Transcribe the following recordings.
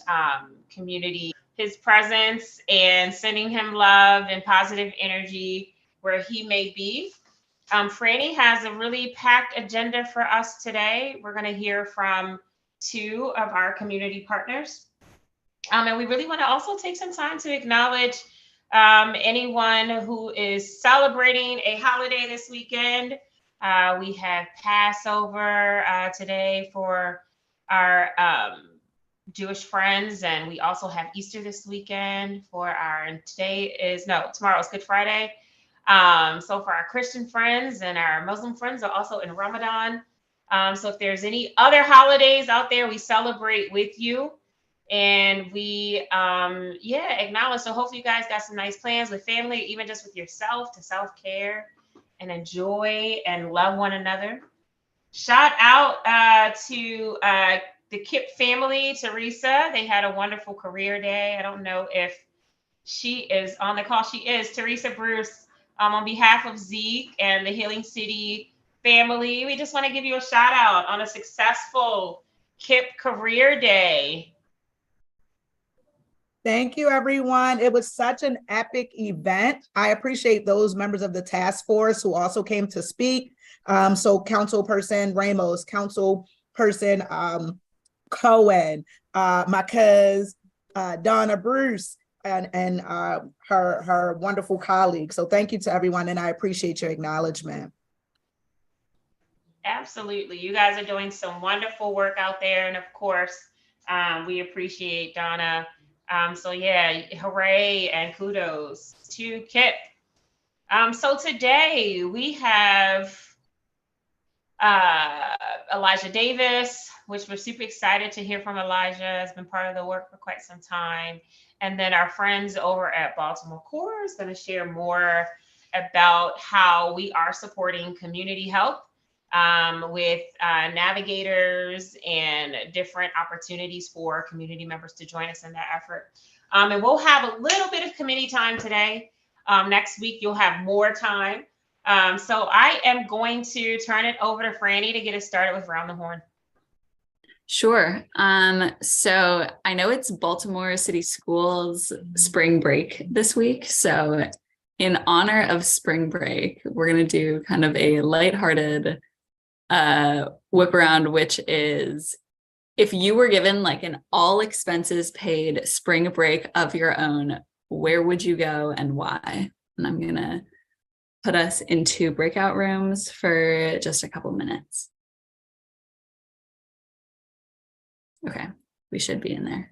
passionate community. His presence and sending him love and positive energy where he may be. Franny has a really packed agenda for us today. We're going to hear from two of our community partners. And we really want to also take some time to acknowledge anyone who is celebrating a holiday this weekend. We have Passover today for our Jewish friends, and we also have Easter this weekend for our, and tomorrow is Good Friday. So for our Christian friends and our Muslim friends are also in Ramadan. So if there's any other holidays out there, we celebrate with you. And we acknowledge. So hopefully you guys got some nice plans with family, even just with yourself, to self-care and enjoy and love one another. Shout out to the Kip family, Teresa. They had a wonderful career day. I don't know if she is on the call. She is. Teresa Bruce, on behalf of Zeke and the Healing City family, we just want to give you a shout out on a successful Kip career day. Thank you, everyone. It was such an epic event. I appreciate those members of the task force who also came to speak. So Councilperson Ramos, Councilperson Cohen, my cousin Donna Bruce, and her wonderful colleagues. So thank you to everyone, and I appreciate your acknowledgement. Absolutely. You guys are doing some wonderful work out there. And of course, we appreciate Donna. Hooray and kudos to Kip. So today we have Elijah Davis, which we're super excited to hear from. Elijah has been part of the work for quite some time. And then our friends over at Baltimore Core is going to share more about how we are supporting community health with navigators and different opportunities for community members to join us in that effort. And we'll have a little bit of committee time today. Next week, you'll have more time. So I am going to turn it over to Franny to get us started with Round the Horn. Sure. So I know it's Baltimore City Schools spring break this week. So in honor of spring break, we're going to do kind of a lighthearted whip around, which is if you were given like an all expenses paid spring break of your own, where would you go and why? And I'm going to put us into breakout rooms for just a couple minutes. Okay, we should be in there.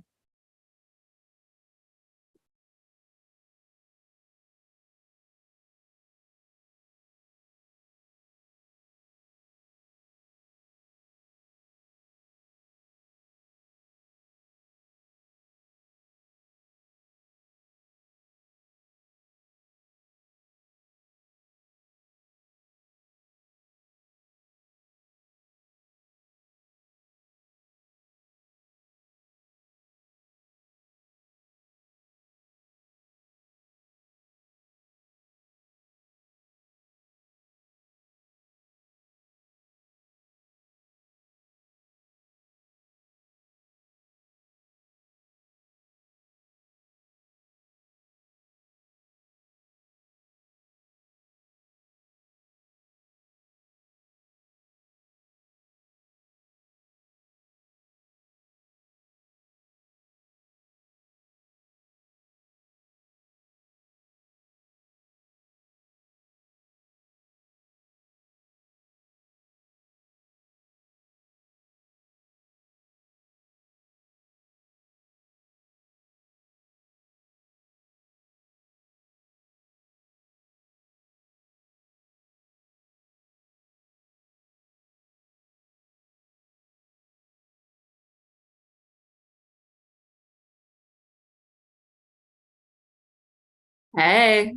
Hey.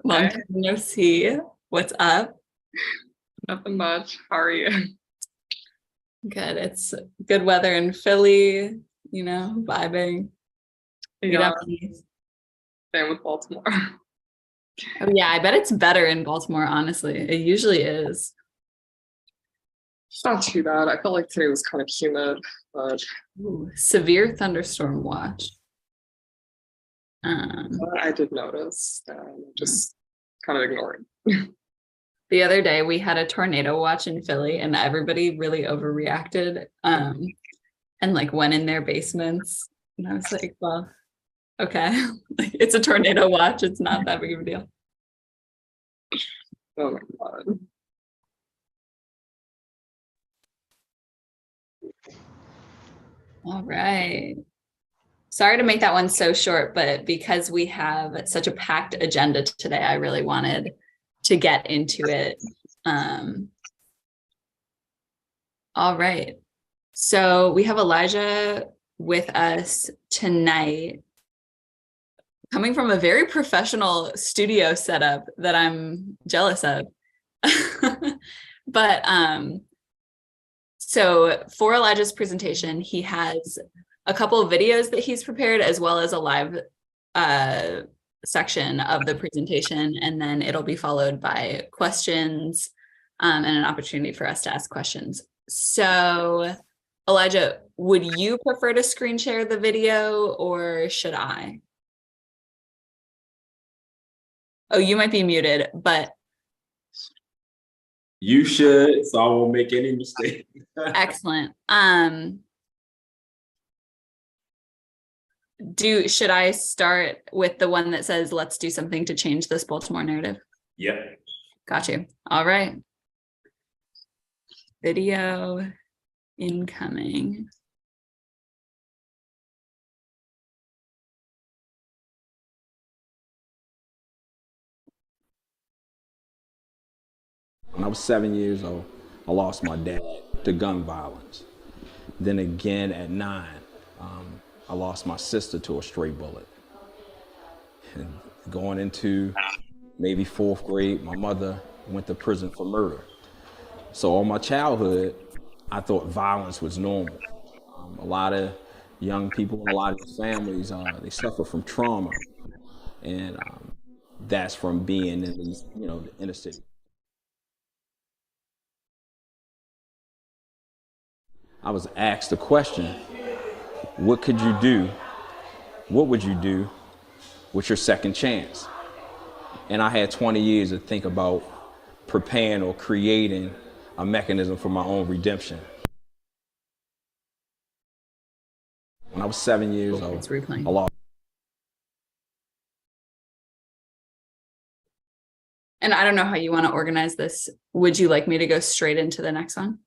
Long time no see. What's up? Nothing much. How are you? Good. It's good weather in Philly, you know, vibing. Yeah. Same with Baltimore. Oh yeah, I bet it's better in Baltimore, honestly. It usually is. It's not too bad. I felt like today was kind of humid, but Ooh, severe thunderstorm watch. I did notice. Just kind of ignored. The other day we had a tornado watch in Philly and everybody really overreacted and like went in their basements. And I was like, well, okay, like, it's a tornado watch. It's not that big of a deal. Oh my God. All right. Sorry to make that one so short, but because we have such a packed agenda today, I really wanted to get into it. All right. So we have Elijah with us tonight, coming from a very professional studio setup that I'm jealous of. But so for Elijah's presentation, he has a couple of videos that he's prepared, as well as a live section of the presentation, and then it'll be followed by questions and an opportunity for us to ask questions. So Elijah, would you prefer to screen share the video or should I? Oh, you might be muted, but you should, so I won't make any mistakes. excellent. Should I start with the one that says, let's do something to change this Baltimore narrative? Yep. Got you. All right. Video incoming. When I was 7 years old, I lost my dad to gun violence. Then again at 9, I lost my sister to a stray bullet. And going into maybe 4th grade, my mother went to prison for murder. So all my childhood, I thought violence was normal. A lot of young people and a lot of families, they suffer from trauma. And that's from being in these, the inner city. I was asked the question, what could you do? What would you do with your second chance? And I had 20 years to think about preparing or creating a mechanism for my own redemption. When I was 7 years old, I lost. And I don't know how you want to organize this. Would you like me to go straight into the next one?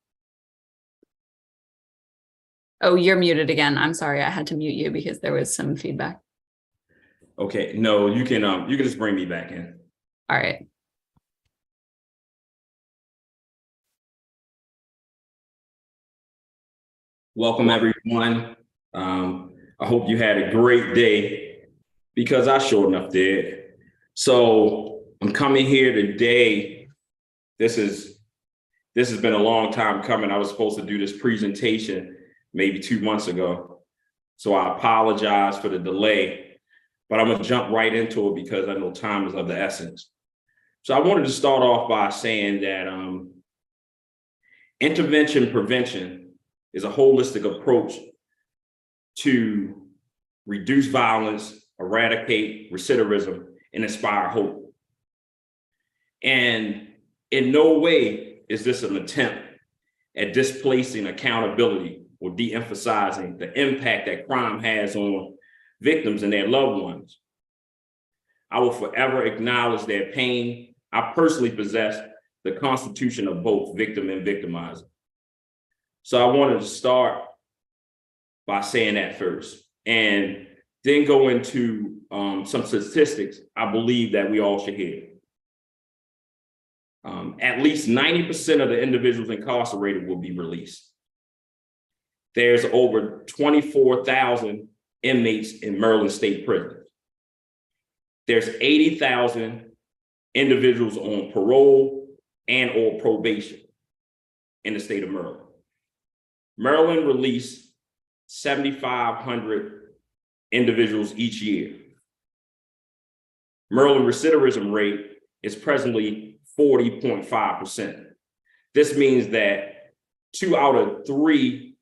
Oh, you're muted again. I'm sorry. I had to mute you because there was some feedback. Okay, no, you can just bring me back in. All right. Welcome everyone. I hope you had a great day because I sure enough did. So I'm coming here today. This has been a long time coming. I was supposed to do this presentation maybe 2 months ago. So I apologize for the delay, but I'm gonna jump right into it because I know time is of the essence. So I wanted to start off by saying that intervention prevention is a holistic approach to reduce violence, eradicate recidivism, and inspire hope. And in no way is this an attempt at displacing accountability or de-emphasizing the impact that crime has on victims and their loved ones. I will forever acknowledge their pain. I personally possess the constitution of both victim and victimizer. So I wanted to start by saying that first, and then go into some statistics I believe that we all should hear. At least 90% of the individuals incarcerated will be released. There's over 24,000 inmates in Maryland State Prison. There's 80,000 individuals on parole and or probation in the state of Maryland. Maryland released 7,500 individuals each year. Maryland recidivism rate is presently 40.5%. This means that 2 out of 3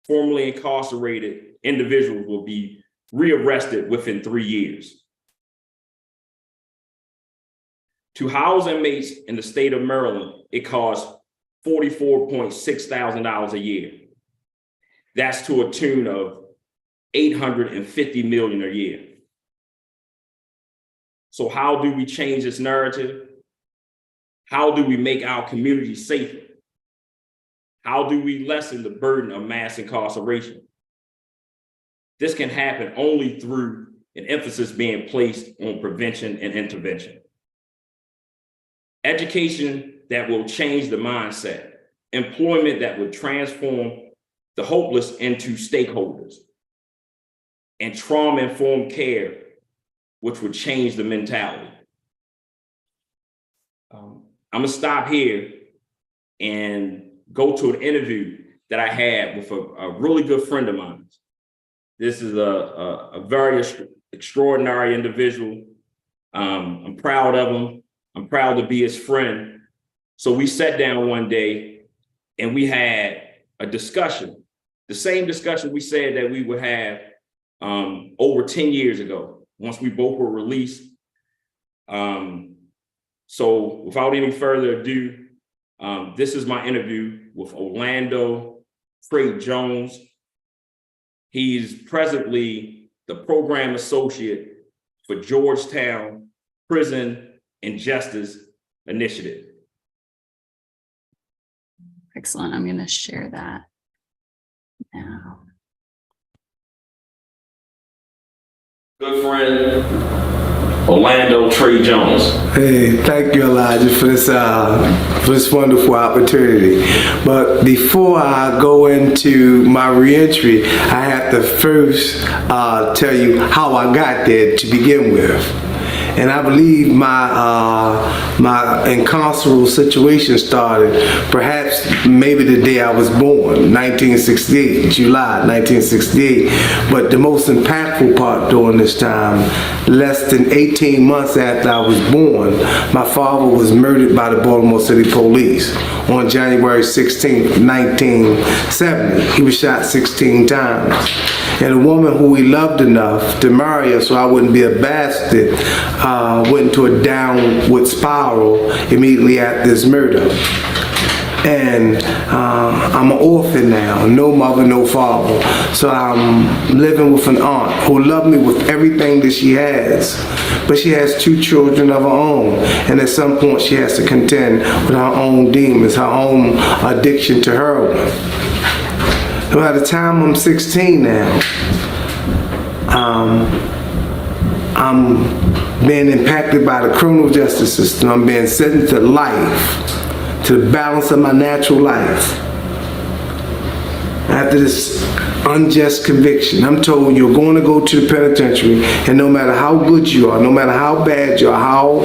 formerly incarcerated individuals will be rearrested within 3 years. To house inmates in the state of Maryland, it costs $44.6 thousand a year. That's to a tune of $850 million a year. So how do we change this narrative? How do we make our community safer? How do we lessen the burden of mass incarceration? This can happen only through an emphasis being placed on prevention and intervention. Education that will change the mindset, employment that would transform the hopeless into stakeholders, and trauma-informed care, which would change the mentality. I'm gonna stop here and go to an interview that I had with a really good friend of mine. This is a very extraordinary individual. I'm proud of him. I'm proud to be his friend. So we sat down one day and we had a discussion, the same discussion we said that we would have over 10 years ago, once we both were released. So without any further ado, this is my interview with Orlando Trey Jones. He's presently the program associate for Georgetown Prison and Justice Initiative. Excellent. I'm going to share that now. Good friend, Orlando Trey Jones. Hey, thank you, Elijah, for this wonderful opportunity. But before I go into my reentry, I have to first tell you how I got there to begin with. And I believe my incarceral situation started perhaps maybe the day I was born, 1968, July 1968. But the most impactful part during this time, less than 18 months after I was born, my father was murdered by the Baltimore City Police on January 16, 1970. He was shot 16 times. And a woman who he loved enough to marry her so I wouldn't be a bastard went into a downward spiral immediately after this murder. And I'm an orphan now, no mother, no father. So I'm living with an aunt who loved me with everything that she has. But she has 2 children of her own. And at some point she has to contend with her own demons, her own addiction to heroin. By the time I'm 16 now, I'm being impacted by the criminal justice system. I'm being sentenced to life, to the balance of my natural life. After this unjust conviction, I'm told you're going to go to the penitentiary, and no matter how good you are, no matter how bad you are, how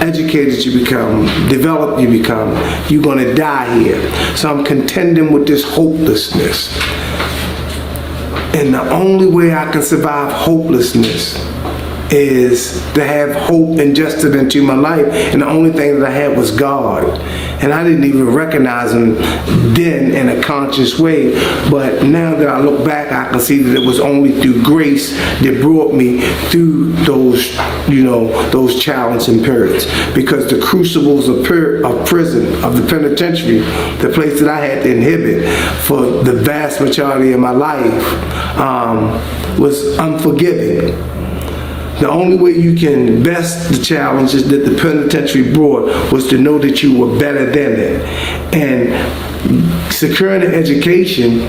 educated you become, developed you become, you're going to die here. So I'm contending with this hopelessness. And the only way I can survive hopelessness is to have hope ingested into my life. And the only thing that I had was God. And I didn't even recognize him then in a conscious way. But now that I look back, I can see that it was only through grace that brought me through those, those challenging periods. Because the crucibles of prison, of the penitentiary, the place that I had to inhabit for the vast majority of my life, was unforgiving. The only way you can best the challenges that the penitentiary brought was to know that you were better than it. And securing an education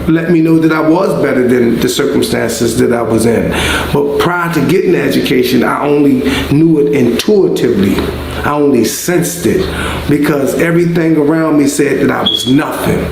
let me know that I was better than the circumstances that I was in. But prior to getting the education, I only knew it intuitively. I only sensed it because everything around me said that I was nothing.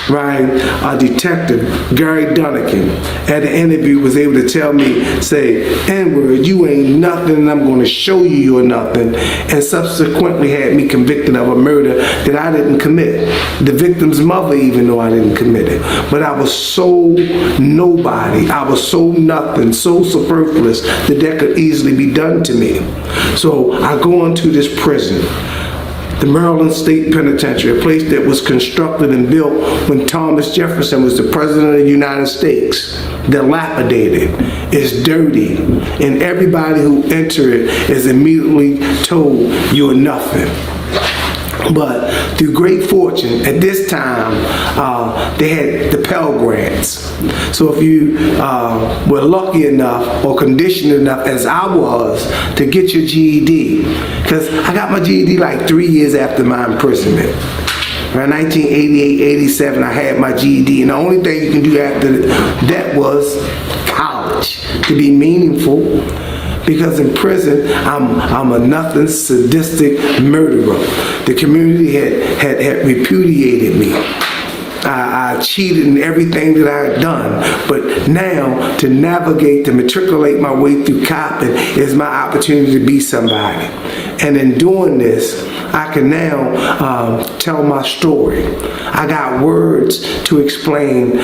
Right? A detective, Gary Dunnigan, at the interview was able to tell me, say, N-word, you ain't nothing, and I'm going to show you you're nothing, and subsequently had me convicted of a murder that I didn't commit. The victim's mother even though I didn't commit it. But I was so nobody, I was so nothing, so superfluous that could easily be done to me. So I go into this prison the Maryland State Penitentiary, a place that was constructed and built when Thomas Jefferson was the President of the United States. Dilapidated, it's dirty, and everybody who enters it is immediately told you're nothing. But through great fortune, at this time, they had the Pell Grants. So if you were lucky enough or conditioned enough, as I was, to get your GED, because I got my GED like 3 years after my imprisonment. Around 1988, 87, I had my GED, and the only thing you can do after that was college to be meaningful. Because in prison, I'm a nothing sadistic murderer. The community had repudiated me. I cheated in everything that I had done. But now, to navigate, to matriculate my way through Coppin is my opportunity to be somebody. And in doing this, I can now tell my story. I got words to explain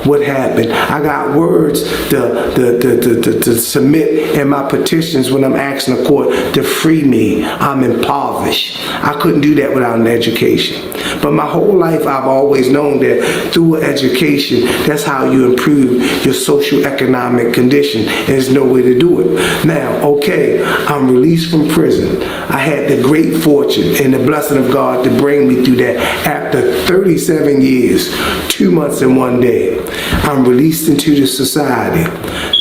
what happened. I got words to submit in my petitions when I'm asking the court to free me. I'm impoverished. I couldn't do that without an education. But my whole life, I've always known that through education, that's how you improve your socioeconomic condition. There's no way to do it. Now, okay, I'm released from prison. I had the great fortune and the blessing of God to bring me through that. After 37 years, 2 months and 1 day, I'm released into the society.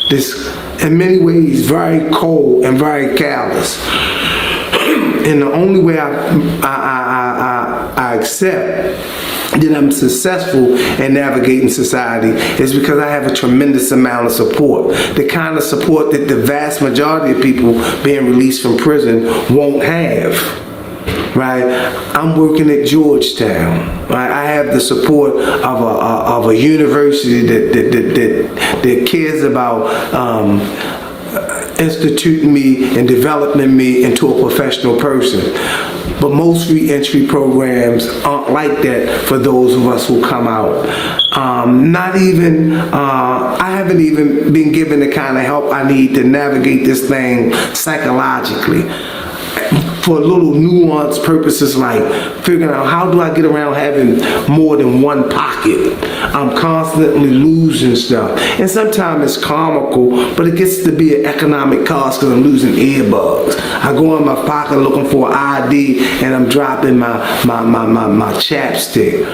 This, in many ways, very cold and very callous. And the only way I accept that I'm successful in navigating society is because I have a tremendous amount of support. The kind of support that the vast majority of people being released from prison won't have. Right? I'm working at Georgetown. Right? I have the support of a university that cares about instituting me and developing me into a professional person. But most re-entry programs aren't like that for those of us who come out. I haven't even been given the kind of help I need to navigate this thing psychologically. For little nuanced purposes like figuring out how do I get around having more than one pocket. I'm constantly losing stuff. And sometimes it's comical, but it gets to be an economic cost because I'm losing earbuds. I go in my pocket looking for an ID and I'm dropping my chapstick.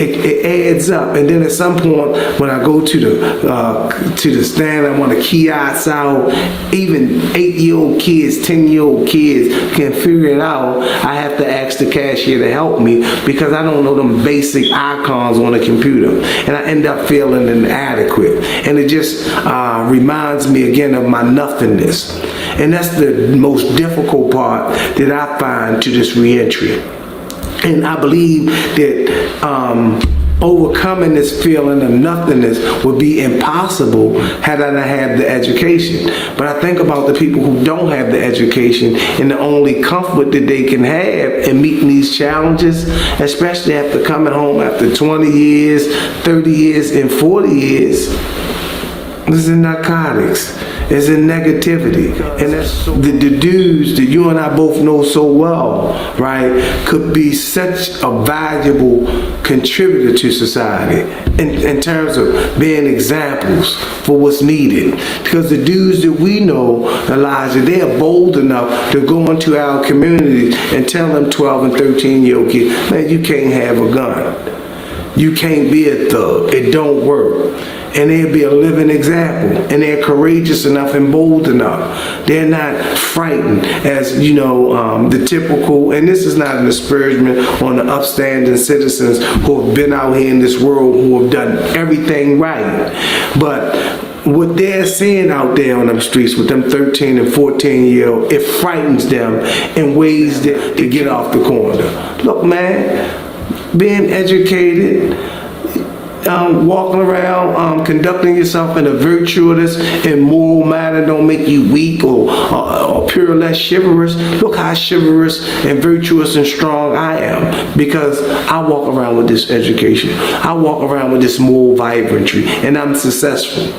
It adds up, and then at some point when I go to the stand, I want to kiosk out. Even 8-year-old kids, 10-year-old kids can figure it out. I have to ask the cashier to help me because I don't know them basic icons on a computer, and I end up feeling inadequate. And it just reminds me again of my nothingness, and that's the most difficult part that I find to this reentry. And I believe that overcoming this feeling of nothingness would be impossible had I not had the education. But I think about the people who don't have the education and the only comfort that they can have in meeting these challenges, especially after coming home after 20 years, 30 years, and 40 years, is in narcotics. Is in negativity, and that's the dudes that you and I both know so well, right, could be such a valuable contributor to society in terms of being examples for what's needed. Because the dudes that we know, Elijah, they are bold enough to go into our communities and tell them 12 and 13-year-old kids, man, you can't have a gun. You can't be a thug. It don't work. And they'll be a living example, and they're courageous enough and bold enough. They're not frightened as, you know, the typical, and this is not an aspersion on the upstanding citizens who have been out here in this world, who have done everything right. But what they're seeing out there on them streets with them 13 and 14-year-old, it frightens them in ways that they get off the corner. Look, man, being educated, walking around, conducting yourself in a virtuous and moral manner don't make you weak or pure less chivalrous. Look how chivalrous and virtuous and strong I am, because I walk around with this education. I walk around with this moral vibrancy, and I'm successful.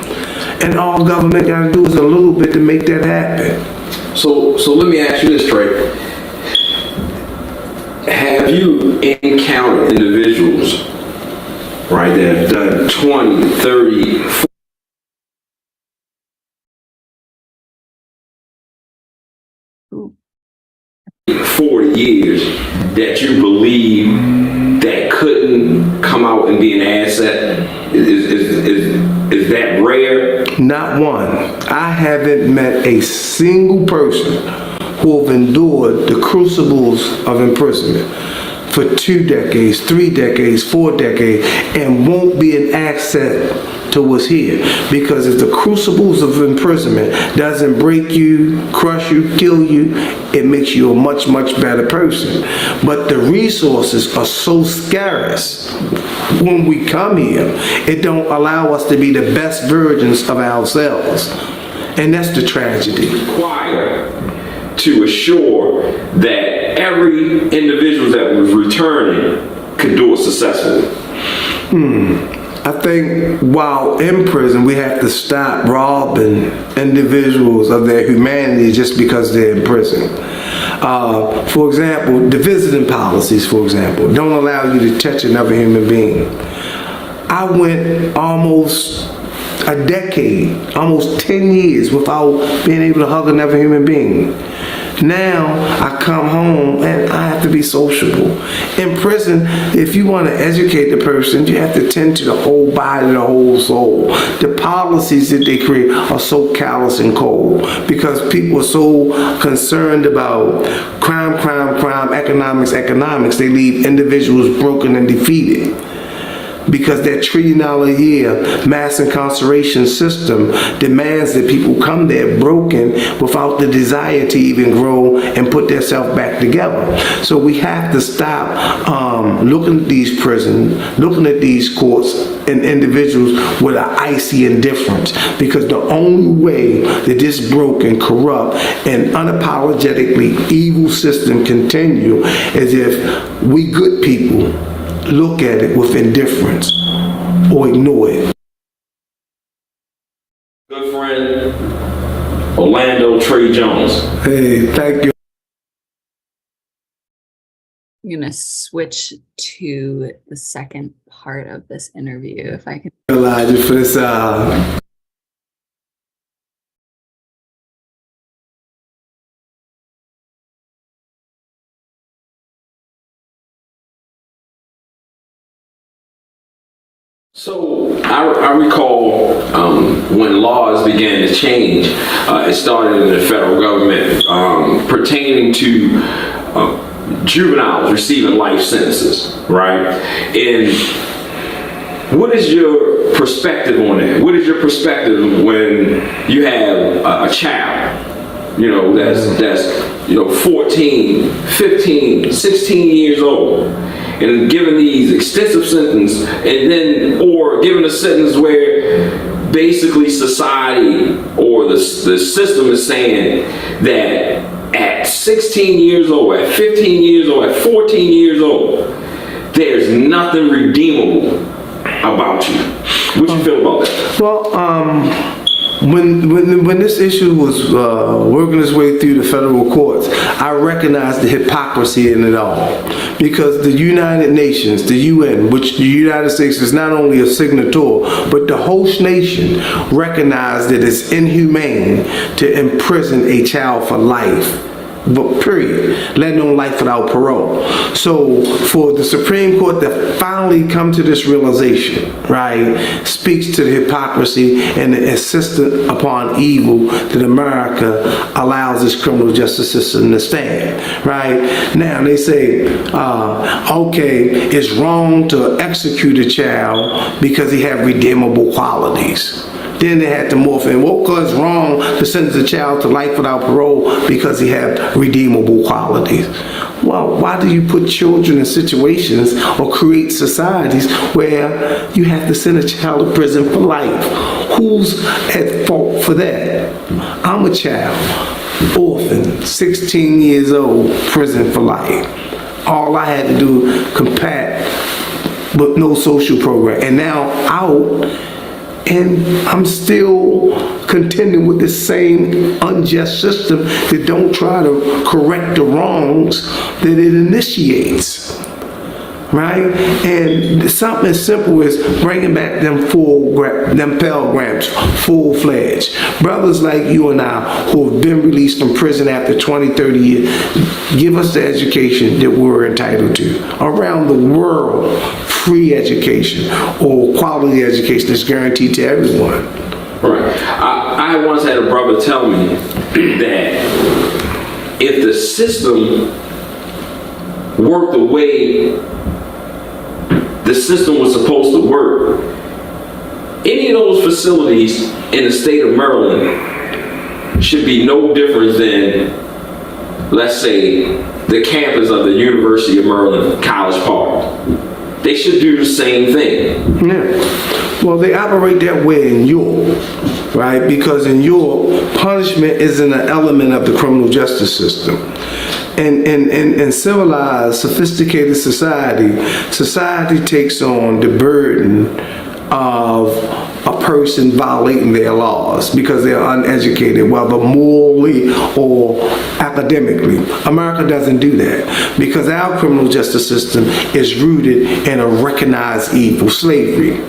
And all government got to do is a little bit to make that happen. So let me ask you this, Trey. have you encountered individuals, right, that have done 20, 30, 40 years that you believe that couldn't come out and be an asset? Is that rare? Not one. I haven't met a single person who have endured the crucibles of imprisonment for 2 decades, 3 decades, 4 decades, and won't be an asset to what's here. Because if the crucibles of imprisonment doesn't break you, crush you, kill you, it makes you a much, much better person. But the resources are so scarce when we come here, it don't allow us to be the best versions of ourselves. And that's the tragedy. Required to assure that every individual that was returning could do it successfully? I think while in prison, we have to stop robbing individuals of their humanity just because they're in prison. For example, the visiting policies, for example, don't allow you to touch another human being. I went almost a decade, almost 10 years without being able to hug another human being. Now I come home and I have to be sociable. In prison, if you want to educate the person, you have to tend to the whole body, the whole soul. The policies that they create are so callous and cold because people are so concerned about crime, economics. They leave individuals broken and defeated. Because that $1 trillion a year mass incarceration system demands that people come there broken without the desire to even grow and put themselves back together. So we have to stop looking at these prisons, looking at these courts and individuals with an icy indifference. Because the only way that this broken, corrupt, and unapologetically evil system continue is if we good people look at it with indifference or ignore it. Good friend, Orlando Trey Jones. Hey, thank you. I'm going to switch to the second part of this interview, if I can. Elijah, for this So I recall when laws began to change, it started in the federal government pertaining to juveniles receiving life sentences, right? And what is your perspective on that? What is your perspective when you have a child, you know, that's 14, 15, 16 years old, and given these extensive sentences, and then, or given a sentence where basically society or the system is saying that at 16 years old, at 15 years old, at 14 years old, there's nothing redeemable about you. What you feel about that? Well, when this issue was working its way through the federal courts, I recognized the hypocrisy in it all. Because the United Nations, the UN, which the United States is not only a signator, but the host nation, recognized that it's inhumane to imprison a child for life. But period, let alone life without parole. So for the Supreme Court to finally come to this realization, right, speaks to the hypocrisy and the insistence upon evil that America allows this criminal justice system to stand, right? Now they say, okay, it's wrong to execute a child because he had redeemable qualities. Then they had to morph in, well, because it's wrong to sentence a child to life without parole because he had redeemable qualities. Well, why do you put children in situations or create societies where you have to send a child to prison for life? Who's at fault for that? I'm a child, orphan, 16 years old, prison for life. All I had to do, compact, but no social program. And now out, And I'm still contending with the same unjust system that don't try to correct the wrongs that it initiates. Right? And something as simple as bringing back them Pell Grants full-fledged. Brothers like you and I who have been released from prison after 20, 30 years, give us the education that we're entitled to. Around the world, free education or quality education is guaranteed to everyone. Right. I once had a brother tell me that if the system worked the way the system was supposed to work, any of those facilities in the state of Maryland should be no different than, let's say, the campus of the University of Maryland, College Park. They should do the same thing. Yeah. Well, they operate that way in Europe, right? Because in Europe, punishment isn't an element of the criminal justice system. In civilized, sophisticated society takes on the burden of a person violating their laws because they're uneducated, whether morally or academically. America doesn't do that because our criminal justice system is rooted in a recognized evil, slavery.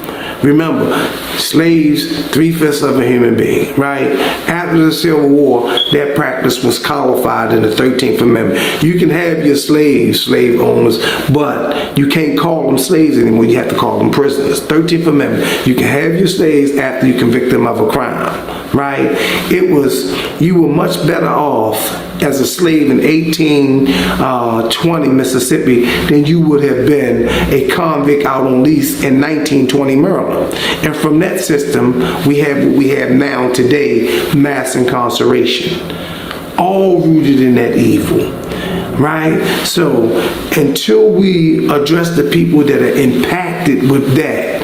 Remember, slaves, 3/5 of a human being, right? After the Civil War, that practice was codified in the 13th Amendment. You can have your slaves, slave owners, but you can't call them slaves anymore. You have to call them prisoners. 13th Amendment. You can have your slaves after you convict them of a crime, right? You were much better off as a slave in 1820 Mississippi than you would have been a convict out on lease in 1920 Maryland. And from that system, we have what we have now today, mass incarceration. All rooted in that evil, right? So until we address the people that are impacted with that,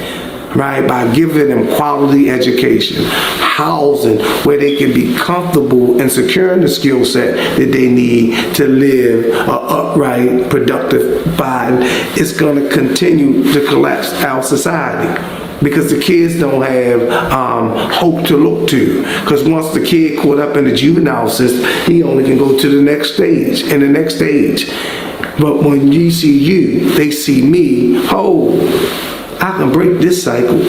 right, by giving them quality education, housing where they can be comfortable and securing the skill set that they need to live an upright, productive life, it's going to continue to collapse our society. Because the kids don't have hope to look to. Because once the kid caught up in the juvenile system, he only can go to the next stage and the next stage. But when you see you, they see me, I can break this cycle.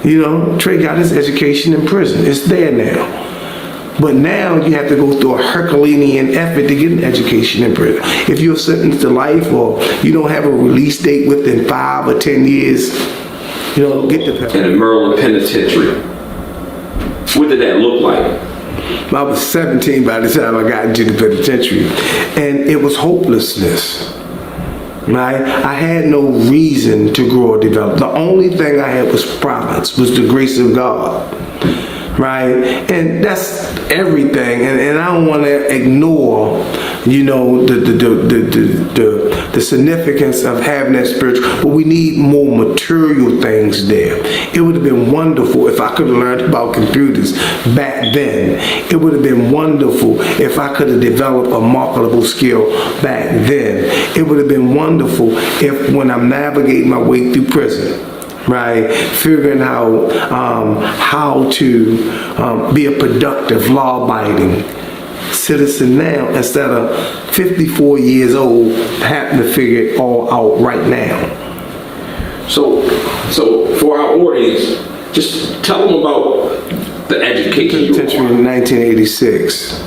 You know, Trey got his education in prison. It's there now. But now you have to go through a Herculean effort to get an education in prison. If you're sentenced to life or you don't have a release date within 5 or 10 years, you don't get the In the Maryland Penitentiary, what did that look like? I was 17 by the time I got into the penitentiary, and it was hopelessness. Right? I had no reason to grow or develop. The only thing I had was providence, was the grace of God. Right? And that's everything. And I don't want to ignore, you know, the significance of having that spiritual, but we need more material things there. It would have been wonderful if I could have learned about computers back then. It would have been wonderful if I could have developed a marketable skill back then. It would have been wonderful if when I'm navigating my way through prison, right, figuring out how to be a productive, law-abiding citizen now instead of 54 years old having to figure it all out right now. So for our audience, just tell them about the education you Penitentiary in 1986.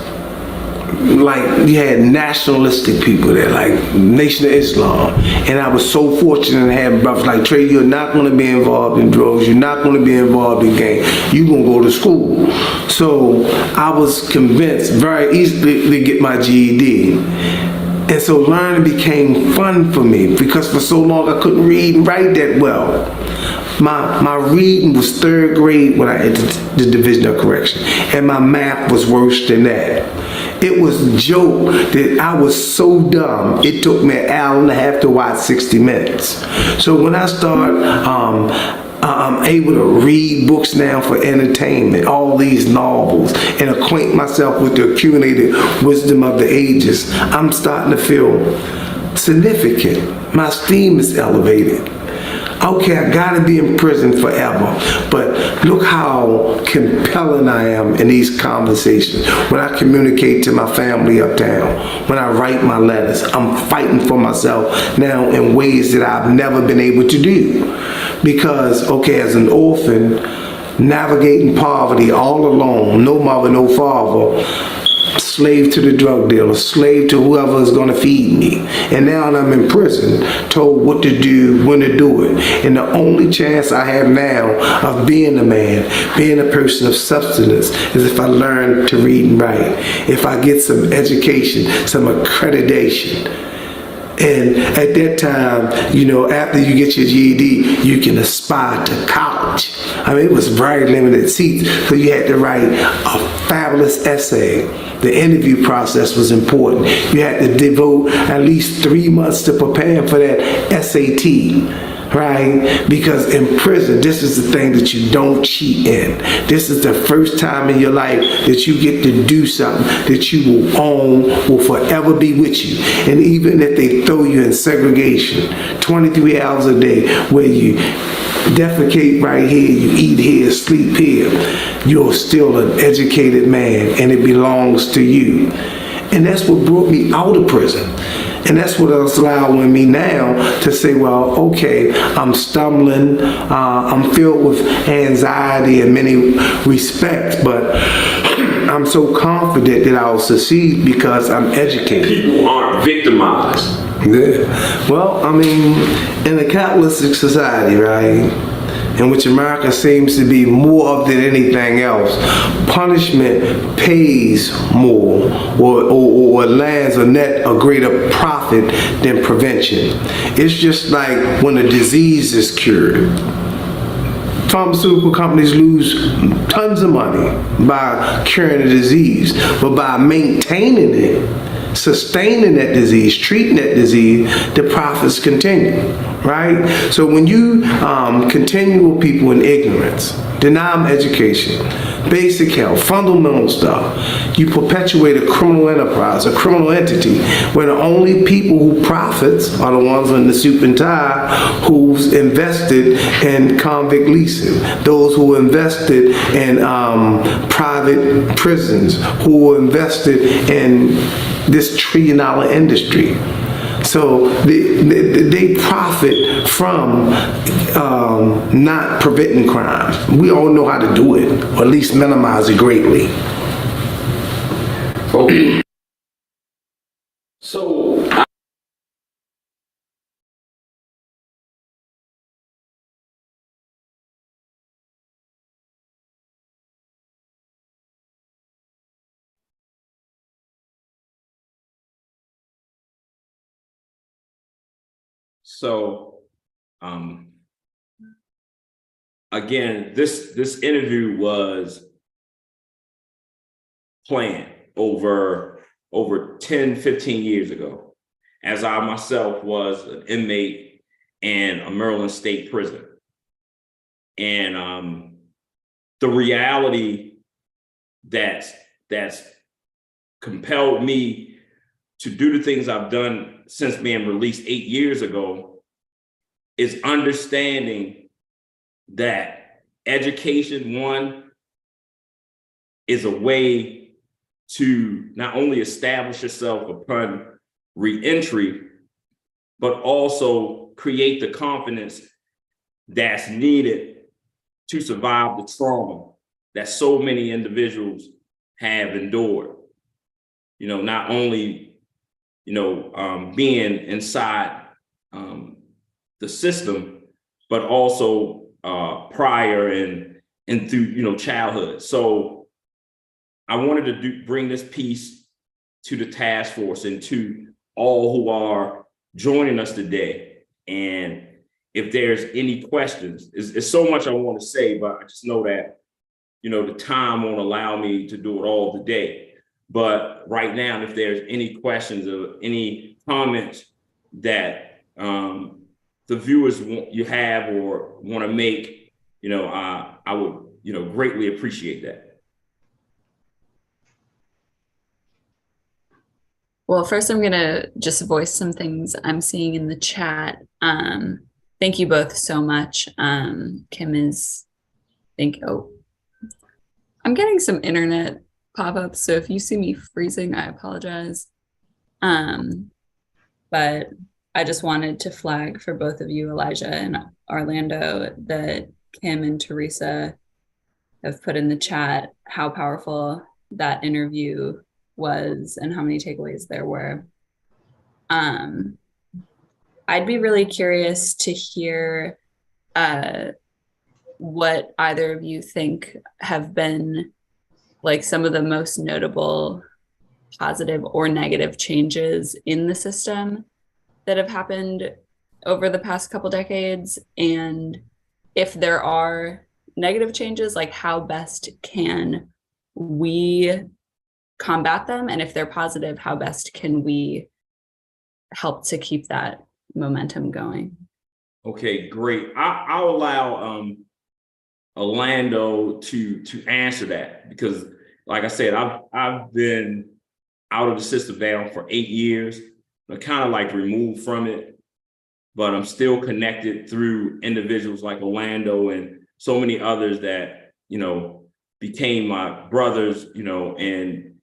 Like, you had nationalistic people there, like Nation of Islam. And I was so fortunate to have brothers like, Trey, you're not going to be involved in drugs. You're not going to be involved in gangs. You're going to go to school. So I was convinced very easily to get my GED. And so learning became fun for me because for so long I couldn't read and write that well. My reading was 3rd grade when I entered the Division of Correction, and my math was worse than that. It was a joke that I was so dumb, it took me an hour and a half to watch 60 Minutes. So when I started, I'm able to read books now for entertainment, all these novels, and acquaint myself with the accumulated wisdom of the ages. I'm starting to feel significant. My esteem is elevated. Okay, I gotta be in prison forever. But look how compelling I am in these conversations. When I communicate to my family uptown, when I write my letters, I'm fighting for myself now in ways that I've never been able to do. Because, okay, as an orphan, navigating poverty all alone, no mother, no father, slave to the drug dealer, slave to whoever is going to feed me. And now I'm in prison, told what to do, when to do it. And the only chance I have now of being a man, being a person of substance, is if I learn to read and write, if I get some education, some accreditation. And at that time, you know, after you get your GED, you can aspire to college. I mean, it was very limited seats, so you had to write a fabulous essay. The interview process was important. You had to devote at least 3 months to preparing for that SAT. Right? Because in prison, this is the thing that you don't cheat in. This is the first time in your life that you get to do something that you will own, will forever be with you. And even if they throw you in segregation, 23 hours a day, where you defecate right here, you eat here, sleep here, you're still an educated man and it belongs to you. And that's what brought me out of prison. And that's what is allowing me now to say, well, okay, I'm stumbling, I'm filled with anxiety in many respects, but I'm so confident that I'll succeed because I'm educated. People aren't victimized. Yeah. Well, I mean, in a capitalistic society, right, in which America seems to be more of than anything else, punishment pays more or lands a net a greater profit than prevention. It's just like when a disease is cured. Pharmaceutical companies lose tons of money by curing a disease, but by maintaining it, sustaining that disease, treating that disease, the profits continue, right? So when you continue with people in ignorance, deny them education, basic health, fundamental stuff, you perpetuate a criminal enterprise, a criminal entity, where the only people who profits are the ones in the suit and tie who's invested in convict leasing, those who invested in private prisons, who invested in this $1 trillion industry. So they profit from not preventing crime. We all know how to do it, or at least minimize it greatly. Okay. So So, again, this interview was planned over 10, 15 years ago, as I myself was an inmate in a Maryland state prison. And the reality that's compelled me to do the things I've done since being released 8 years ago is understanding that education, one, is a way to not only establish yourself upon reentry, but also create the confidence that's needed to survive the trauma that so many individuals have endured. You know, not only being inside the system, but also prior and through childhood. So I wanted to bring this piece to the task force and to all who are joining us today. And if there's any questions, it's so much I want to say, but I just know that the time won't allow me to do it all today. But right now, if there's any questions or any comments that the viewers you have or want to make, I would, greatly appreciate that. Well, first I'm going to just voice some things I'm seeing in the chat. thank you both so much. Kim is, I'm getting some internet pop-ups, so if you see me freezing, I apologize. But I just wanted to flag for both of you, Elijah and Orlando, that Kim and Teresa have put in the chat how powerful that interview was and how many takeaways there were. I'd be really curious to hear what either of you think have been like some of the most notable positive or negative changes in the system that have happened over the past couple decades. And if there are negative changes, like how best can we combat them? And if they're positive, how best can we help to keep that momentum going? Okay, great. I'll allow Orlando to answer that, because like I said, I've been out of the system now for 8 years. I'm kind of like removed from it, but I'm still connected through individuals like Orlando and so many others that, you know, became my brothers, you know, and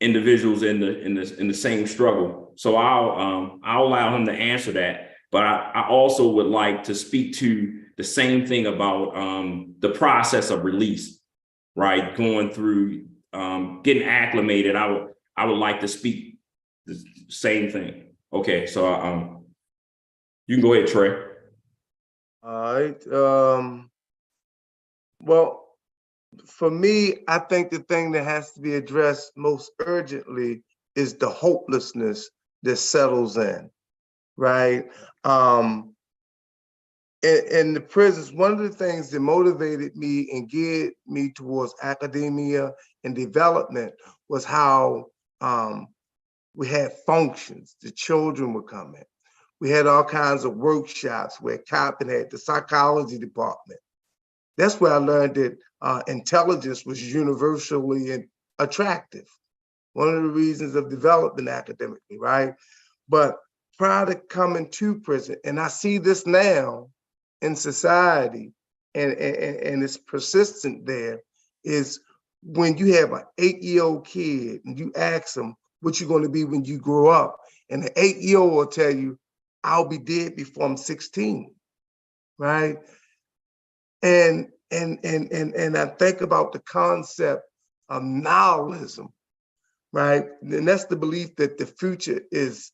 individuals in the same struggle. So I'll allow him to answer that. But I also would like to speak to the same thing about the process of release, right? Going through getting acclimated. I would like to speak the same thing. Okay, so you can go ahead, Trey. All right. Well, for me, I think the thing that has to be addressed most urgently is the hopelessness that settles in, right? In the prisons, one of the things that motivated me and geared me towards academia and development was how we had functions. The children would come in. We had all kinds of workshops where Coppin had the psychology department. That's where I learned that intelligence was universally attractive. One of the reasons of development academically, right? But prior to coming to prison, and I see this now in society, and it's persistent there, is when you have an 8-year-old kid and you ask them what you're going to be when you grow up, and the 8-year-old will tell you, I'll be dead before I'm 16, right? And I think about the concept of nihilism, right? And that's the belief that the future is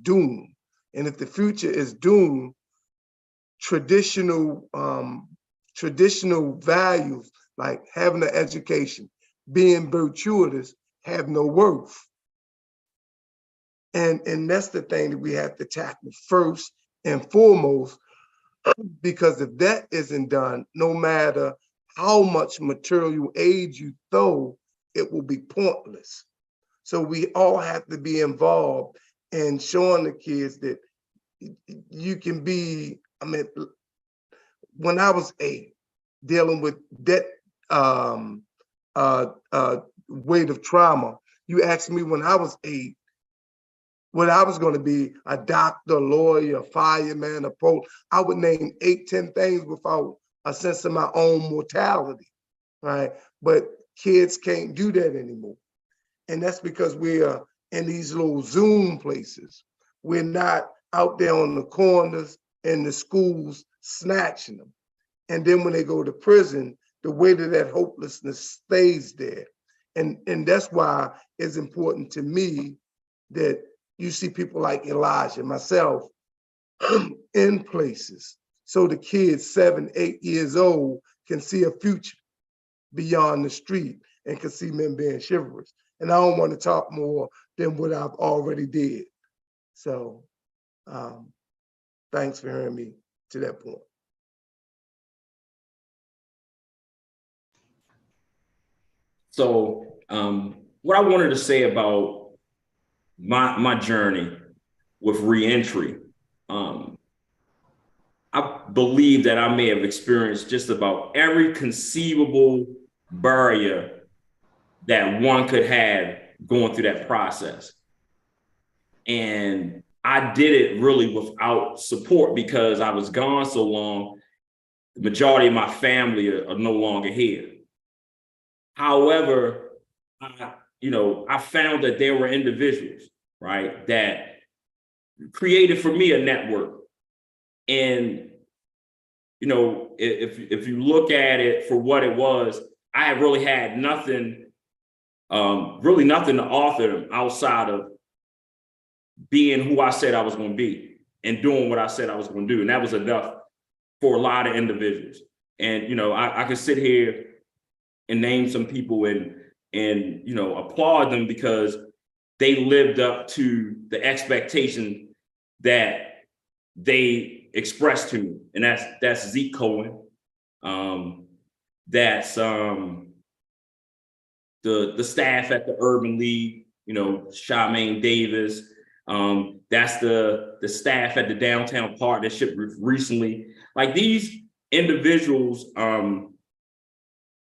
doomed. And if the future is doomed, traditional values like having an education, being virtuous, have no worth. And that's the thing that we have to tackle first and foremost, because if that isn't done, no matter how much material aid you throw, it will be pointless. So we all have to be involved in showing the kids that you can be, I mean, when I was 8, dealing with that weight of trauma, you asked me when I was 8, what I was going to be, a doctor, a lawyer, a fireman, a poet. I would name 8, 10 things without a sense of my own mortality, right? But kids can't do that anymore. And that's because we are in these little Zoom places. We're not out there on the corners in the schools snatching them. And then when they go to prison, the weight of that hopelessness stays there. And that's why it's important to me that you see people like Elijah, myself, in places so the kids 7, 8 years old can see a future beyond the street and can see men being chivalrous. And I don't want to talk more than what I've already did. So thanks for hearing me to that point. So what I wanted to say about my journey with reentry, I believe that I may have experienced just about every conceivable barrier that one could have going through that process. And I did it really without support because I was gone so long. The majority of my family are no longer here. However, I found that there were individuals, right, that created for me a network. And, if you look at it for what it was, I had really had nothing to offer them outside of being who I said I was going to be and doing what I said I was going to do. And that was enough for a lot of individuals. And, I could sit here and name some people and applaud them because they lived up to the expectation that they expressed to me. And that's Zeke Cohen. That's the staff at the Urban League, Charmaine Davis. That's the staff at the Downtown Partnership recently. Like, these individuals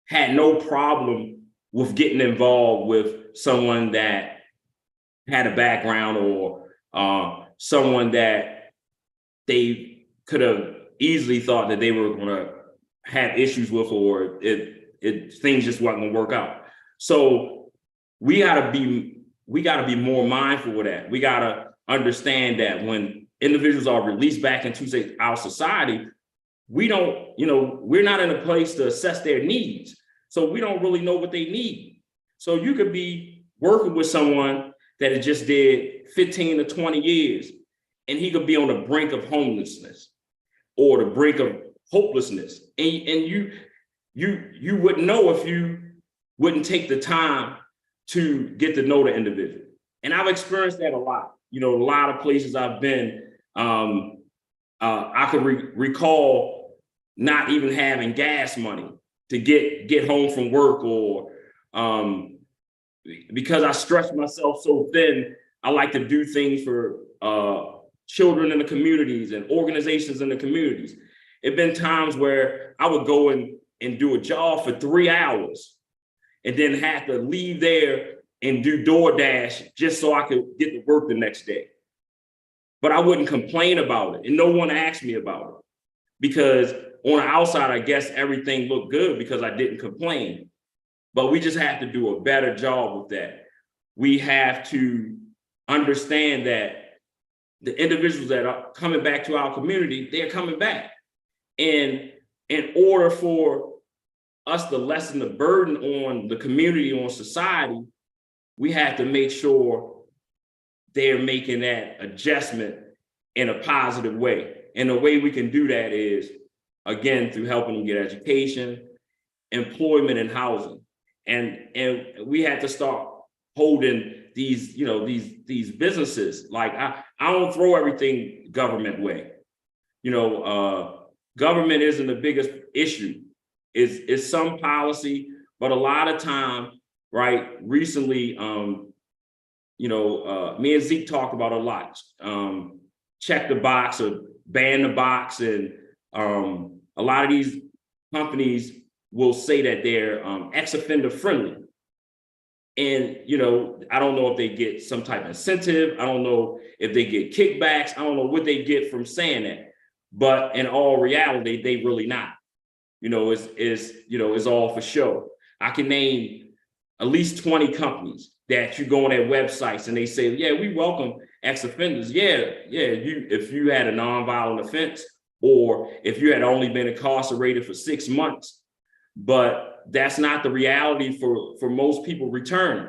had no problem with getting involved with someone that had a background or someone that they could have easily thought that they were going to have issues with, or things just wasn't going to work out. So we gotta be more mindful of that. We gotta understand that when individuals are released back into our society, we're not in a place to assess their needs. So we don't really know what they need. So you could be working with someone that had just did 15 to 20 years, and he could be on the brink of homelessness or the brink of hopelessness. And you wouldn't know if you wouldn't take the time to get to know the individual. And I've experienced that a lot. A lot of places I've been, I could recall not even having gas money to get home from work, or because I stretched myself so thin, I like to do things for children in the communities and organizations in the communities. It'd been times where I would go and do a job for 3 hours and then have to leave there and do DoorDash just so I could get to work the next day. But I wouldn't complain about it, and no one asked me about it, because on the outside, I guess everything looked good because I didn't complain. But we just have to do a better job with that. We have to understand that the individuals that are coming back to our community, they're coming back. And in order for us to lessen the burden on the community, on society, we have to make sure they're making that adjustment in a positive way. And the way we can do that is, again, through helping them get education, employment, and housing. And we have to start holding these businesses. Like, I don't throw everything government way. Government isn't the biggest issue. It's some policy, but a lot of time, right? Recently, me and Zeke talked about a lot. Check the box or ban the box, and a lot of these companies will say that they're ex-offender friendly. And, I don't know if they get some type of incentive. I don't know if they get kickbacks. I don't know what they get from saying that. But in all reality, they really not. It's all for show. I can name at least 20 companies that you go on their websites and they say, yeah, we welcome ex-offenders. If you had a nonviolent offense, or if you had only been incarcerated for 6 months. But that's not the reality for most people returning.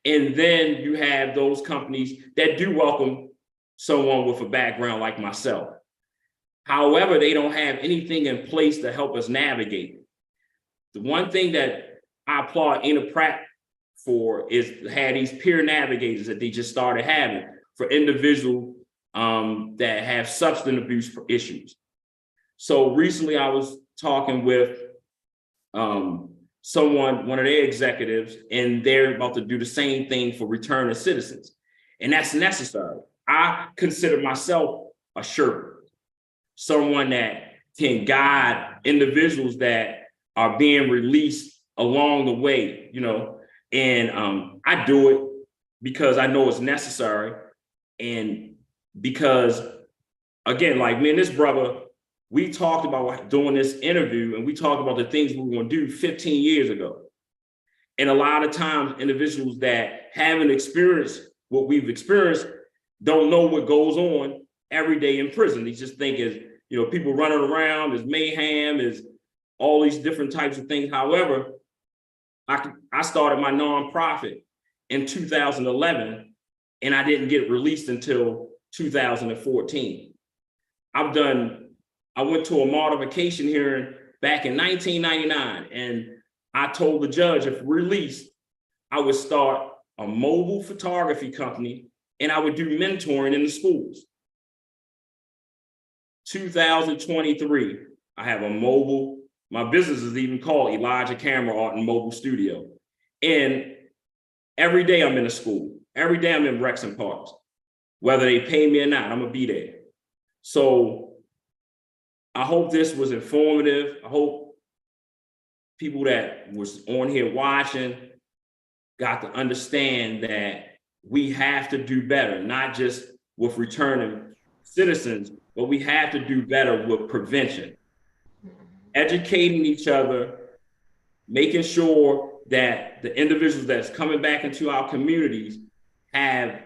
And then you have those companies that do welcome someone with a background like myself. However, they don't have anything in place to help us navigate. The one thing that I applaud Ina Pratt for is had these peer navigators that they just started having for individuals that have substance abuse issues. So recently I was talking with one of their executives, and they're about to do the same thing for returning citizens. And that's necessary. I consider myself a Sherpa, someone that can guide individuals that are being released along the way, and I do it because I know it's necessary. And because again, like me and this brother, we talked about doing this interview and we talked about the things we were going to do 15 years ago. And a lot of times individuals that haven't experienced what we've experienced don't know what goes on every day in prison. They just think is, people running around, there's mayhem, there's all these different types of things. However, I started my nonprofit in 2011 and I didn't get released until 2014. I went to a modification hearing back in 1999, and I told the judge if released, I would start a mobile photography company and I would do mentoring in the schools. 2023, I have my business is even called Elijah Camera Art and Mobile Studio. And every day I'm in a school, every day I'm in Rex and Parks. Whether they pay me or not, I'm gonna be there. So I hope this was informative. I hope people that was on here watching got to understand that we have to do better, not just with returning citizens, but we have to do better with prevention. Educating each other, making sure that the individuals that's coming back into our communities have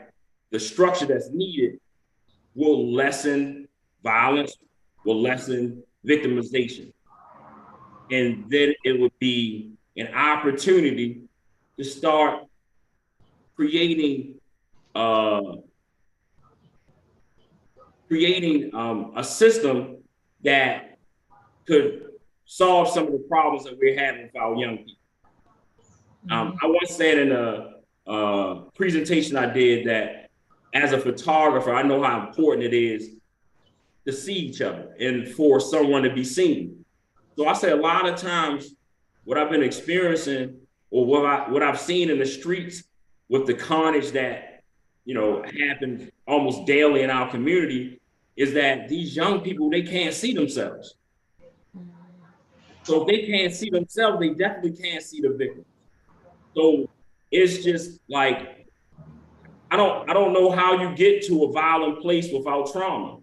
the structure that's needed will lessen violence, will lessen victimization. And then it would be an opportunity to start creating a system that could solve some of the problems that we're having with our young people. I once said in a presentation I did that as a photographer, I know how important it is to see each other and for someone to be seen. So I say a lot of times what I've been experiencing or what I've seen in the streets with the carnage that, happens almost daily in our community is that these young people, they can't see themselves. So if they can't see themselves, they definitely can't see the victim. So it's just like, I don't know how you get to a violent place without trauma.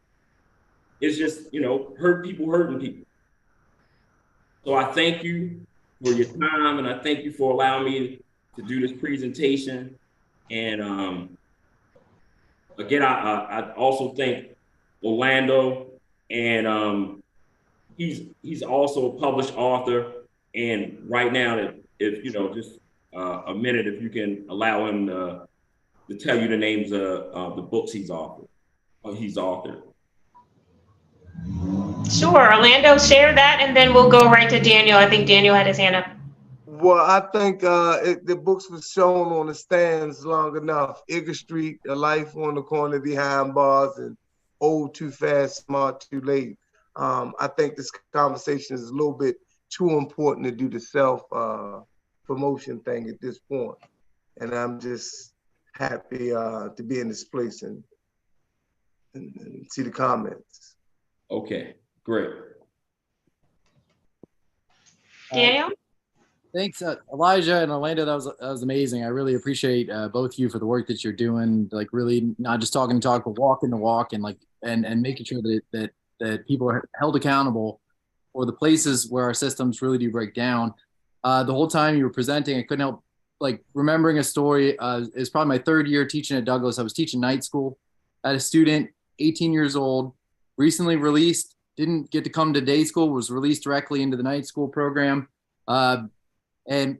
It's just, hurt people hurting people. So I thank you for your time and I thank you for allowing me to do this presentation. And again, I also thank Orlando, and he's also a published author. And right now, if just a minute, if you can allow him to tell you the names of the books he's authored. Sure, Orlando, share that, and then we'll go right to Daniel. I think Daniel had his hand up. Well, I think the books was shown on the stands long enough. Igger Street, A Life on the Corner Behind Bars, and Old Too Fast, Smart Too Late. I think this conversation is a little bit too important to do the self-promotion thing at this point. And I'm just happy to be in this place and see the comments. Okay, great. Daniel? Thanks, Elijah and Orlando. That was amazing. I really appreciate both of you for the work that you're doing. Like really not just talking the talk, but walking the walk, and like and making sure that people are held accountable for the places where our systems really do break down. The whole time you were presenting, I couldn't help like remembering a story. It's probably my third year teaching at Douglas. I was teaching night school. I had a student, 18 years old, recently released, didn't get to come to day school, was released directly into the night school program. And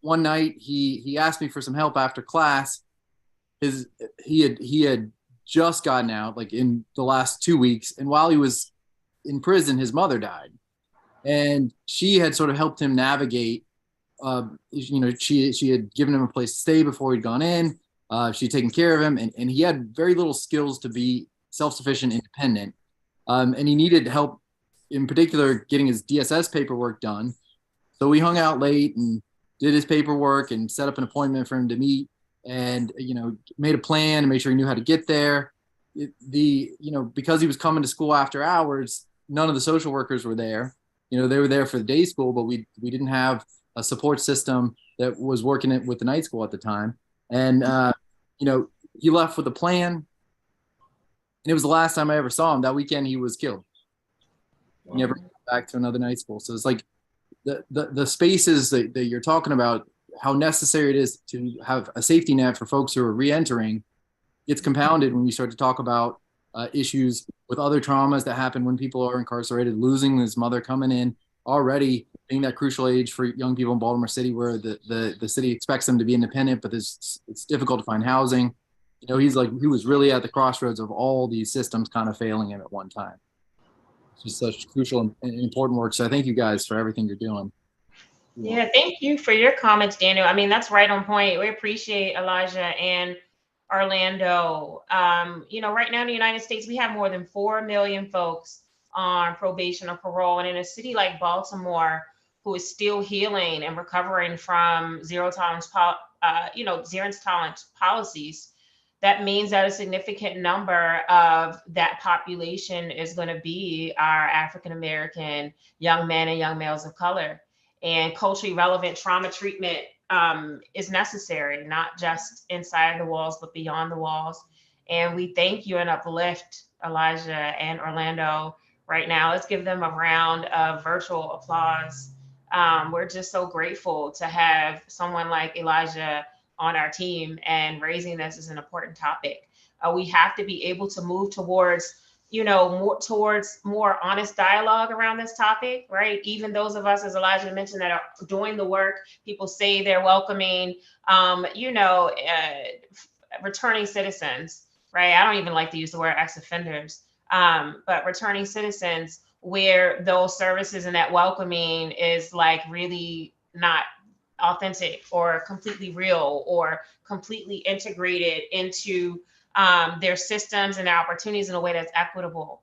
one night he asked me for some help after class. He had just gotten out like in the last 2 weeks, and while he was in prison, his mother died, and she had sort of helped him navigate. She had given him a place to stay before he'd gone in. She'd taken care of him, and he had very little skills to be self-sufficient, independent, and he needed help, in particular, getting his DSS paperwork done. So we hung out late and did his paperwork and set up an appointment for him to meet, and made a plan and made sure he knew how to get there. Because he was coming to school after hours, none of the social workers were there. They were there for the day school, but we didn't have a support system that was working with the night school at the time. And he left with a plan. And it was the last time I ever saw him. That weekend he was killed. He never went back to another night school. So it's like the spaces that you're talking about, how necessary it is to have a safety net for folks who are re-entering, gets compounded when you start to talk about issues with other traumas that happen when people are incarcerated, losing his mother, coming in already being that crucial age for young people in Baltimore City, where the city expects them to be independent, but it's difficult to find housing. You know, he was really at the crossroads of all these systems kind of failing him at one time. It's just such crucial and important work. So I thank you guys for everything you're doing. Yeah, thank you for your comments, Daniel. I mean, that's right on point. We appreciate Elijah and Orlando. You know, right now in the United States, we have more than 4 million folks on probation or parole. And in a city like Baltimore, who is still healing and recovering from zero tolerance policies, that means that a significant number of that population is going to be our African-American young men and young males of color. And culturally relevant trauma treatment is necessary, not just inside the walls, but beyond the walls. And we thank you and uplift Elijah and Orlando right now. Let's give them a round of virtual applause. We're just so grateful to have someone like Elijah on our team, and raising this is an important topic. We have to be able to move towards, more honest dialogue around this topic, right? Even those of us, as Elijah mentioned, that are doing the work, people say they're welcoming, returning citizens, right? I don't even like to use the word ex-offenders, but returning citizens, where those services and that welcoming is like really not authentic or completely real or completely integrated into their systems and their opportunities in a way that's equitable.